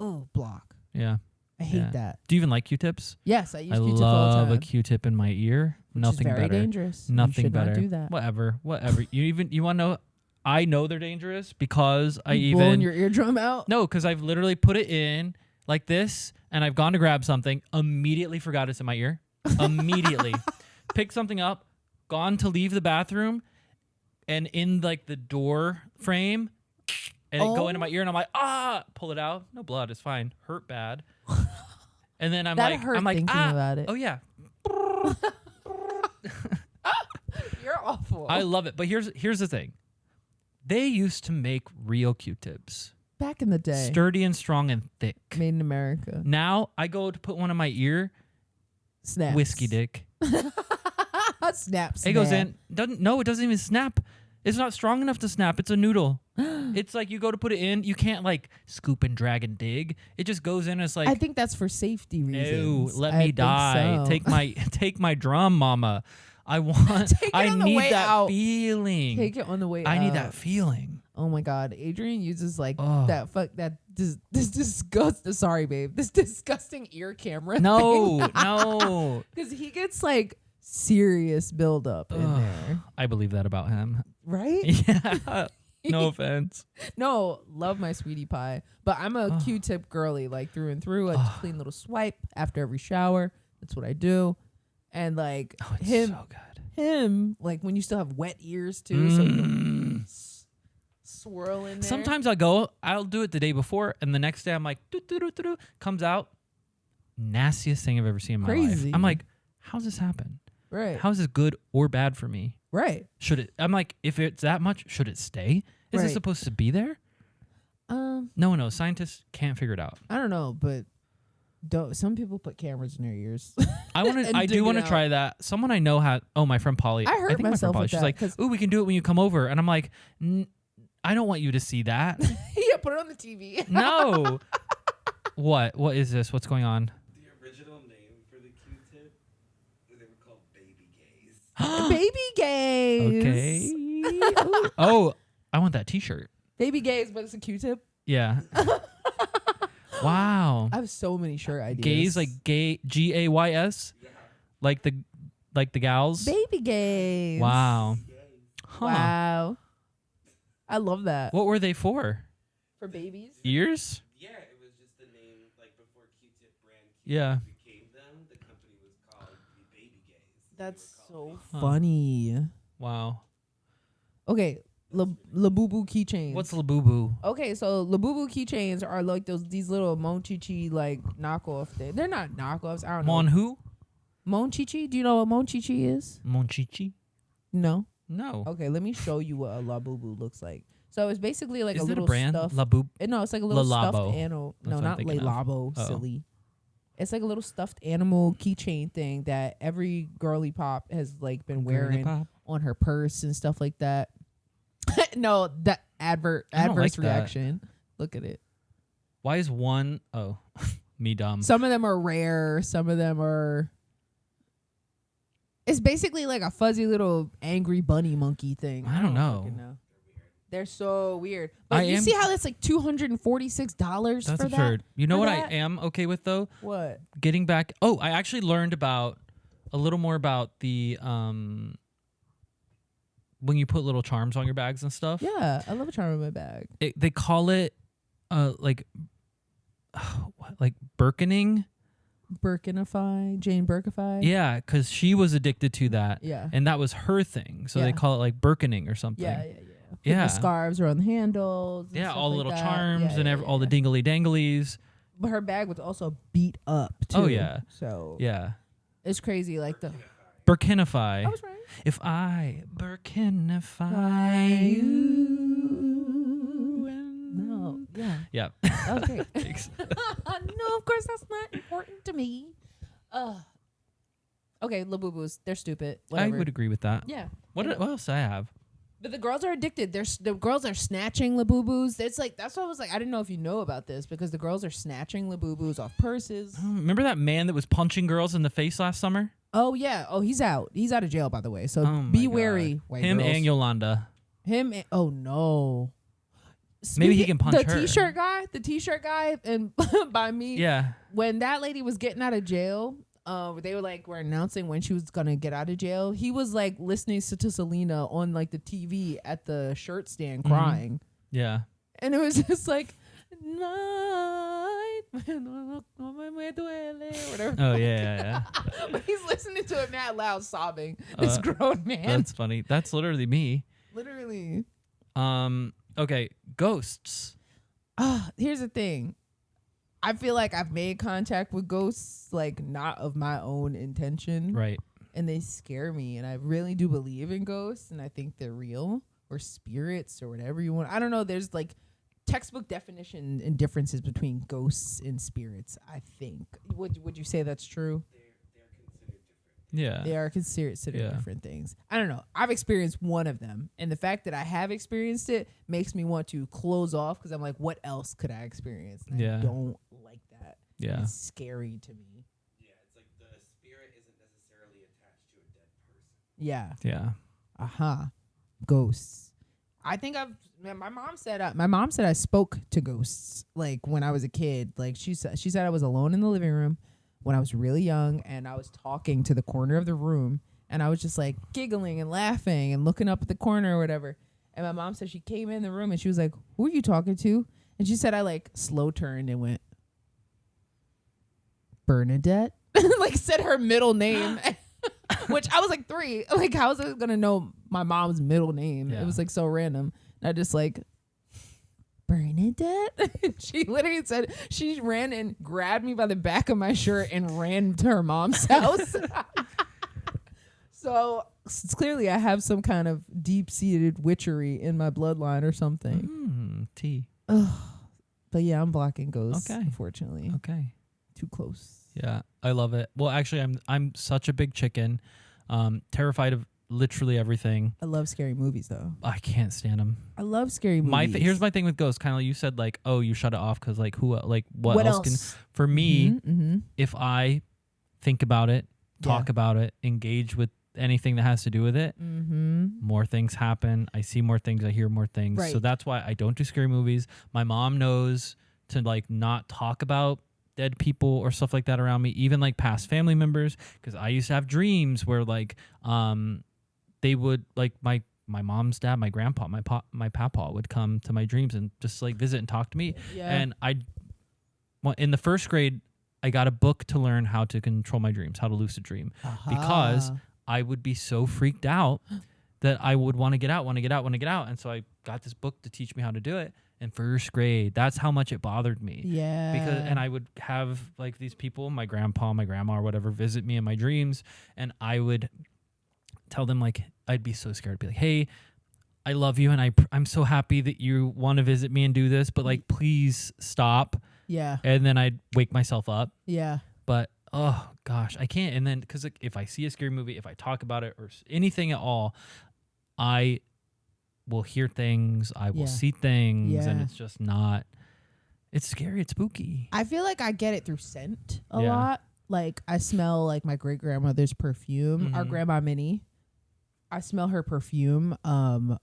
Oh, block. Yeah. I hate that. Do you even like Q-tips? Yes, I use I Q-tips all the love time. a Q-tip in my ear. Which Nothing is very better. dangerous. Nothing you should better. Not do that. Whatever. You want to know? I know they're dangerous because Blowing your eardrum out? No, because I've literally put it in like this, and I've gone to grab something, immediately forgot it's in my ear. Immediately. Picked something up, gone to leave the bathroom, and in like the door frame, and it go into my ear, and I'm like, pull it out. No blood, it's fine. Hurt bad. And then I'm hurt like, thinking about it. Oh yeah. You're awful. I love it. But here's the thing. They used to make real Q-tips. Back in the day. Sturdy and strong and thick. Made in America. Now I go to put one in my ear. Snaps. Whiskey dick. Snaps. It goes in. It doesn't even snap. It's not strong enough to snap. It's a noodle. It's like you go to put it in. You can't like scoop and drag and dig. It just goes in. It's like, I think that's for safety reasons. no, let me die. So. Take my drum, mama. I want. I need that out. feeling. Take it on the way out. I need that feeling. Oh my God, Adrian uses like this disgust. Sorry, babe. This disgusting ear camera. No, no. Because he gets like serious buildup in there. I believe that about him. Right? Yeah. No offense. No, love my sweetie pie. But I'm a Q-tip girly, like through and through. I just clean little swipe after every shower. That's what I do. And like it's so good. Him, like when you still have wet ears too, so you don't swirl in there. Sometimes I'll do it the day before, and the next day I'm like, doo-doo-doo-doo-doo, comes out. Nastiest thing I've ever seen in my life. I'm like, how's this happen? Right. How's this good or bad for me? Right. Should it? I'm like, if it's that much, should it stay? Is it supposed to be there? No. Scientists can't figure it out. I don't know, but some people put cameras in their ears. I do want to try that. Someone I know had. Oh, my friend Polly. I heard myself with She's that, like, "Ooh, we can do it when you come over," and I'm like, I don't want you to see that. Yeah, put it on the TV. No. What? What is this? What's going on? The original name for the Q-tip, they were called baby gays. Baby gays. Okay. Oh, I want that T-shirt. Baby gays, but it's a Q-tip. Yeah. Wow. I have so many shirt ideas. Gays, like gay, Gays, Yeah. like the gals. Baby gays. Wow. Huh. Wow. I love that. What were they for? For babies? Ears? Yeah, it was just the name, like before Q-tip brand Yeah. became them, the company was called the Baby Gays. That's so Huh. funny. Wow. Okay, Labubu keychains. What's Labubu? Okay, so Labubu keychains are like these little Monchichi like knockoff things. They're not knockoffs. I don't know. Mon who? Monchichi? Do you know what Monchichi is? Monchichi? No. No. Okay, let me show you what a Labubu looks like. So it's basically like Is a it little a brand? stuffed. Labub. No, it's like a little Lalabo. stuffed animal. That's No, what I'm not thinking of. Labo, Oh. silly. It's like a little stuffed animal keychain thing that every girly pop has like been wearing on her purse and stuff like that. No, that adverse like that. reaction. Look at it. Why is one? Oh, me dumb. Some of them are rare. Some of them are. It's basically like a fuzzy little angry bunny monkey thing. I don't know. fucking know. They're so weird. But you see how that's like $246 That's for absurd. that? You know For what that? I am okay with though? What? Getting back. Oh, I actually learned about a little more about the when you put little charms on your bags and stuff. Yeah, I love a charm in my bag. They call it like Birkening. Jane Birkify. Yeah, because she was addicted to that. Yeah. And that was her thing. So they Yeah. call it like Birkening or something. Yeah. Yeah. The scarves are on the handles. and Yeah, stuff all the like little that. charms Yeah, and yeah, all the yeah. dingly danglies. But her bag was also beat up too. Oh, yeah. So Yeah. it's crazy. Like the Birkinify. I was right. If I Birkinify you. No. Yeah. Yeah. That was great. Thanks. No, of course that's not important to me. Okay, Labubus, they're stupid. Whatever. I would agree with that. Yeah. What else I have? But the girls are addicted. The girls are snatching Labubus. It's like that's what I was like. I didn't know if you know about this because the girls are snatching Labubus off purses. Remember that man that was punching girls in the face last summer? Oh yeah. Oh, he's out. He's out of jail, by the way. So Oh be my wary. God. White Him girls. and Yolanda. Oh no. Maybe he can punch the her. The T-shirt guy, and by me. Yeah. When that lady was getting out of jail, they were announcing when she was gonna get out of jail. He was like listening to Selena on like the TV at the shirt stand, crying, Yeah. and it was just like night, whatever. Oh yeah. But he's listening to it mad loud, sobbing. This grown man, That's funny. That's literally me. literally. Okay. Ghosts. Here's the thing. I feel like I've made contact with ghosts, like not of my own intention. Right. and they scare me. And I really do believe in ghosts, and I think they're real, or spirits, or whatever you want. I don't know. There's like textbook definition and differences between ghosts and spirits, I think. Would you say that's true? They're considered different. Yeah. They are considered different things. I don't know. I've experienced one of them, and the fact that I have experienced it makes me want to close off, because I'm like, what else could I experience? And I don't like that. Yeah. It's scary to me. Yeah, it's like the spirit isn't necessarily attached to a dead person. Yeah. Yeah. Ghosts. I think my mom said I spoke to ghosts like when I was a kid. Like she said I was alone in the living room when I was really young, and I was talking to the corner of the room, and I was just like giggling and laughing and looking up at the corner or whatever. And my mom said she came in the room and she was like, "Who are you talking to?" And she said I like slow turned and went, "Bernadette," like said her middle name. Which I was like 3. Like, how was I gonna know my mom's middle name? Yeah. It was like so random. And I just like, Bernadette? She literally said, she ran and grabbed me by the back of my shirt and ran to her mom's house. So clearly I have some kind of deep-seated witchery in my bloodline or something. Tea. But yeah, I'm blocking ghosts, Okay. unfortunately. Okay. Too close. Yeah, I love it. Well, actually, I'm such a big chicken, terrified of literally everything. I love scary movies, though. I can't stand them. I love scary movies. Here's my thing with ghosts. Kind of like you said, like, oh, you shut it off because like what else can? For me, if I think about it, talk about it, engage with anything that has to do with it, more things happen. I see more things. I hear more things. Right. So that's why I don't do scary movies. My mom knows to like not talk about dead people or stuff like that around me, even like past family members, because I used to have dreams where like they would like my mom's dad, my grandpa, my papa would come to my dreams and just like visit and talk to me. And in the first grade I got a book to learn how to control my dreams, how to lucid dream, because I would be so freaked out that I would want to get out, and so I got this book to teach me how to do it. In first grade, that's how much it bothered me. Yeah. And I would have like these people, my grandpa, my grandma, or whatever, visit me in my dreams, and I would tell them like I'd be so scared. I'd be like, "Hey, I love you, and I'm so happy that you want to visit me and do this, but like, please stop." Yeah. And then I'd wake myself up. Yeah. But oh gosh, I can't. And then because like, if I see a scary movie, if I talk about it or anything at all, I will hear things, I will see things, and it's just not, it's scary, it's spooky. I feel like I get it through scent a lot. Like I smell like my great grandmother's perfume, our grandma Minnie. I smell her perfume all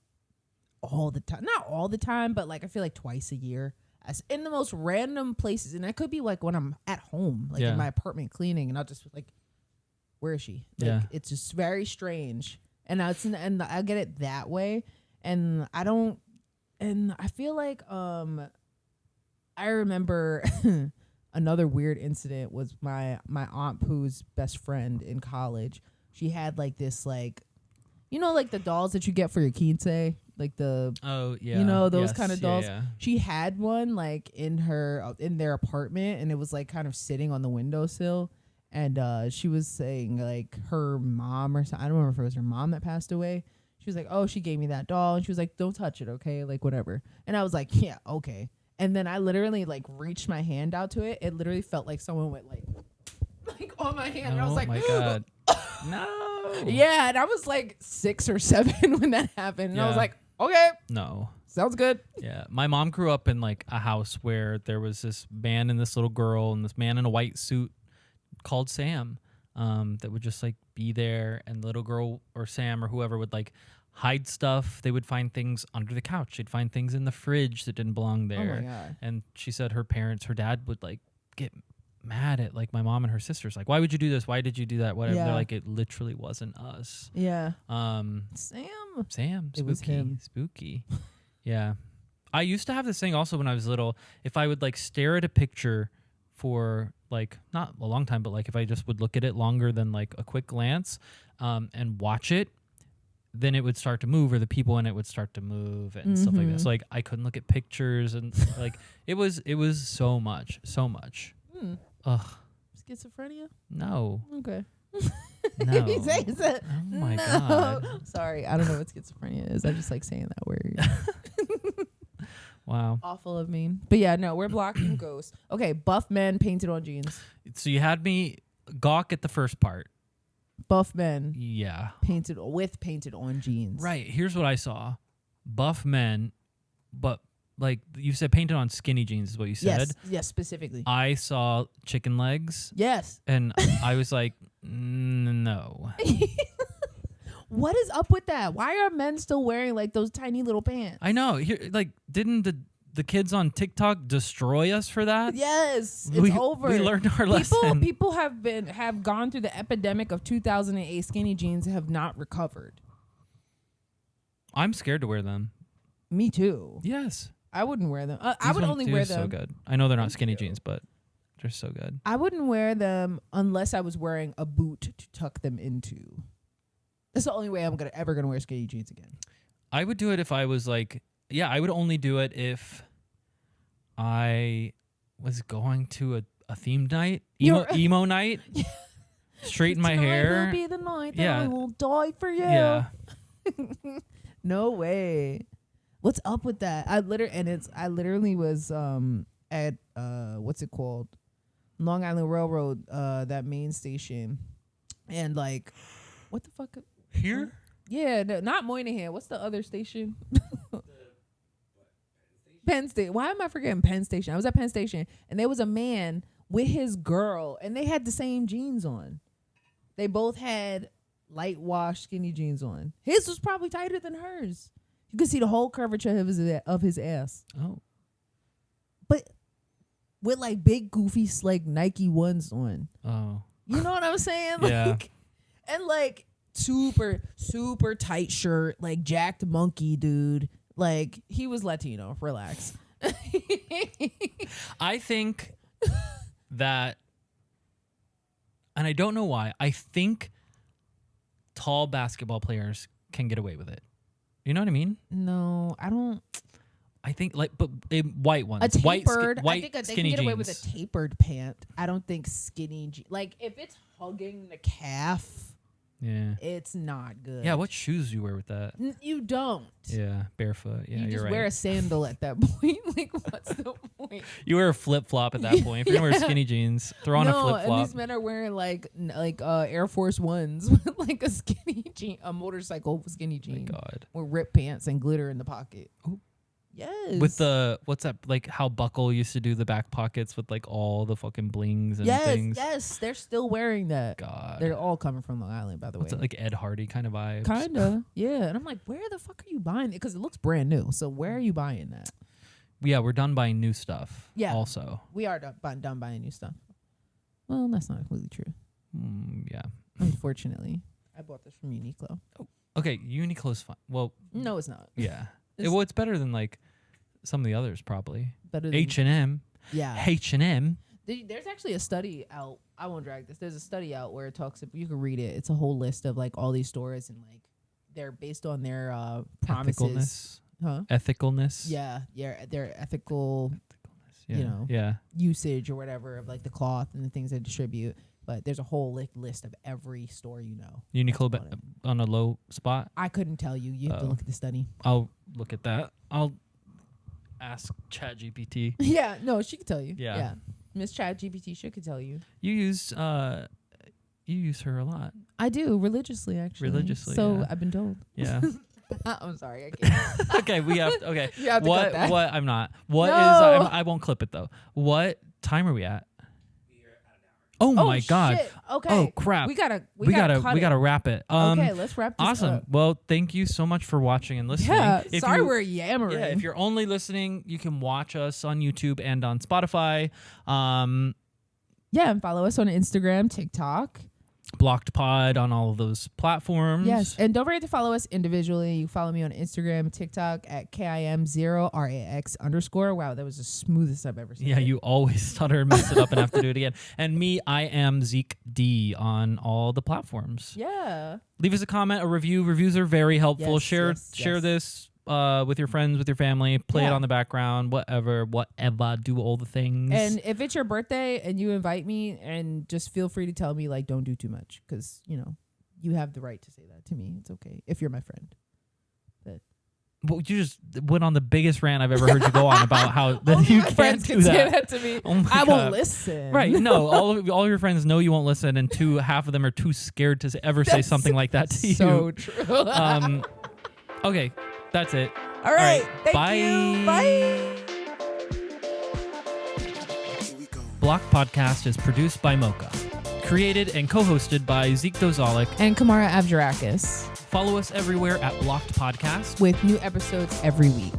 the time. Not all the time, but like I feel like twice a year. In the most random places. And that could be like when I'm at home, like in my apartment cleaning, and I'll just like, where is she? Like, it's just very strange. And I get it that way. And I feel like I remember another weird incident was my aunt Pooh's best friend in college. She had like this like, you know, like the dolls that you get for your quince, like the you know, those kind of dolls. Yeah. She had one like in their apartment, and it was like kind of sitting on the windowsill. And she was saying like her mom or something, I don't remember if it was her mom that passed away. She was like, "Oh, she gave me that doll," and she was like, "Don't touch it, okay? Like whatever." And I was like, "Yeah, okay." And then I literally like reached my hand out to it. It literally felt like someone went like on my hand. And I was like, "Oh my god, no!" Yeah, and I was like 6 or 7 when that happened, and I was like, "Okay, no, sounds good." Yeah, my mom grew up in like a house where there was this man and this little girl, and this man in a white suit called Sam. That would just like be there, and the little girl or Sam or whoever would like hide stuff. They would find things under the couch. They'd find things in the fridge that didn't belong there. Oh my God. And she said her dad would like get mad at like my mom and her sisters. Like, why would you do this? Why did you do that? Whatever. Yeah. They're like, it literally wasn't us. Yeah. Sam. It was him. Spooky. Yeah. I used to have this thing also when I was little. If I would like stare at a picture for like not a long time, but like if I just would look at it longer than like a quick glance, and watch it, then it would start to move, or the people in it would start to move and stuff like that. So like I couldn't look at pictures, and like it was so much. Ugh. Schizophrenia? No. Okay. No. He says it. Oh my No. God. Sorry, I don't know what schizophrenia is. I just like saying that word. Wow. Awful of me. But yeah, no, we're blocking ghosts. Okay, buff men painted on jeans. So you had me gawk at the first part. Buff men Yeah. painted on jeans. Right. Here's what I saw. Buff men, but like you said, painted on skinny jeans is what you said. Yes, specifically. I saw chicken legs. Yes. And I was like, no. What is up with that? Why are men still wearing like those tiny little pants? I know. Here, like, didn't the kids on TikTok destroy us for that? Yes, it's over. We learned our lesson. People have gone through the epidemic of 2008 skinny jeans and have not recovered. I'm scared to wear them. Me too. Yes. I wouldn't wear them. I would only wear them. So good. I know they're not skinny jeans, but they're so good. I wouldn't wear them unless I was wearing a boot to tuck them into. That's the only way I'm ever gonna wear skinny jeans again. I would do it if I was like, yeah, I would only do it if I was going to a themed night, emo night, straighten my hair. Will be the night that I will die for you. Yeah. No way. What's up with that? I literally was at what's it called? Long Island Railroad, that main station. And like, what the fuck? Here? Yeah, no, not Moynihan. What's the other station? Penn Station. Why am I forgetting Penn Station? I was at Penn Station and there was a man with his girl and they had the same jeans on. They both had light wash skinny jeans on. His was probably tighter than hers. You could see the whole curvature of his ass. Oh. But with like big goofy like Nike ones on. Oh. You know what I'm saying? Yeah. Like, and like super, super tight shirt, like jacked monkey dude. Like he was Latino. Relax. I think that, and I don't know why, I think tall basketball players can get away with it. You know what I mean? No, I don't. I think like, but white ones, A tapered. white I think they skinny can get away jeans. with a tapered pant. I don't think skinny. Like if it's hugging the calf, Yeah. it's not good. Yeah. What shoes do you wear with that? You don't. Yeah. Barefoot. Yeah. You You're just right. wear a sandal at that point. Like what's the point? You wear a flip flop at that point. If you're gonna wear skinny jeans, throw on a flip And flop. these men are wearing like Air Force Ones with like a skinny jean, a motorcycle skinny jean. My God. With ripped pants and glitter in the pocket. Ooh. Yes. With the what's that, like how Buckle used to do the back pockets with like all the fucking blings and things. Yes, they're still wearing that. God. They're all coming from Long Island, by the What's way. it, like Ed Hardy kind of vibes? Kinda, yeah. And I'm like, where the fuck are you buying it? Because it looks brand new. So where are you buying that? Yeah, we're done buying new stuff. Yeah. Also. We are done buying new stuff. Well, that's not completely true. Yeah. Unfortunately, I bought this from Uniqlo. Okay, Uniqlo's fine. Well, No, it's not. yeah. It's Well, it's better than like some of the others probably. better than H&M. Yeah. H&M. There's actually a study out. I won't drag this. There's a study out where it talks. You can read it. It's a whole list of like all these stores and like they're based on their promises. Ethicalness. Huh? Ethicalness. Yeah. Their ethical Yeah. you know. Yeah. usage or whatever of like the cloth and the things they distribute. But there's a whole list of every store you know. Uniqlo That's about it. on a low spot. I couldn't tell you. You have to look at the study. I'll look at that. I'll ask ChatGPT. Yeah, no, she could tell you. Yeah. Miss ChatGPT, she could tell you. You use her a lot. I do religiously, actually. Religiously, so yeah. I've been told. Yeah. I'm sorry, I can't. Okay, we have okay. You have to cut that. What I'm not. What is No. I won't clip it though. What time are we at? We're at an Oh, Oh my God. shit. Okay. Oh crap. We gotta cut we it. gotta wrap it. Okay, let's wrap this Awesome. up. Well, thank you so much for watching and listening. Yeah. If Sorry you- we're yammering. Yeah, if you're only listening, you can watch us on YouTube and on Spotify. Yeah, and follow us on Instagram, TikTok. Blocked Pod on all of those platforms. Yes. And don't forget to follow us individually. You follow me on Instagram, TikTok at KIM0RAX_. Wow, that was the smoothest I've ever seen. Yeah, you always stutter and mess it up and have to do it again. And me, I am Zeke D on all the platforms. Yeah. Leave us a comment, a review. Reviews are very helpful. Yes, share yes. this with your friends, with your family. Play it Yeah. on the background, whatever. Do all the things. And if it's your birthday and you invite me, and just feel free to tell me, like, don't do too much, because, you know, you have the right to say that to me. It's okay if you're my friend. Well, you just went on the biggest rant I've ever heard you go on about how that you can't do that. Say that to me. Oh my I God. won't listen. Right? No, all your friends know you won't listen, and half of them are too scared to ever say something like that to you. So true. Okay, that's it. All right. Thank Bye. you. Bye. Block Podcast is produced by Mocha. Created and co-hosted by Zeke and Kimara Avgerakis. Follow us everywhere at Blocked Podcast. With new episodes every week.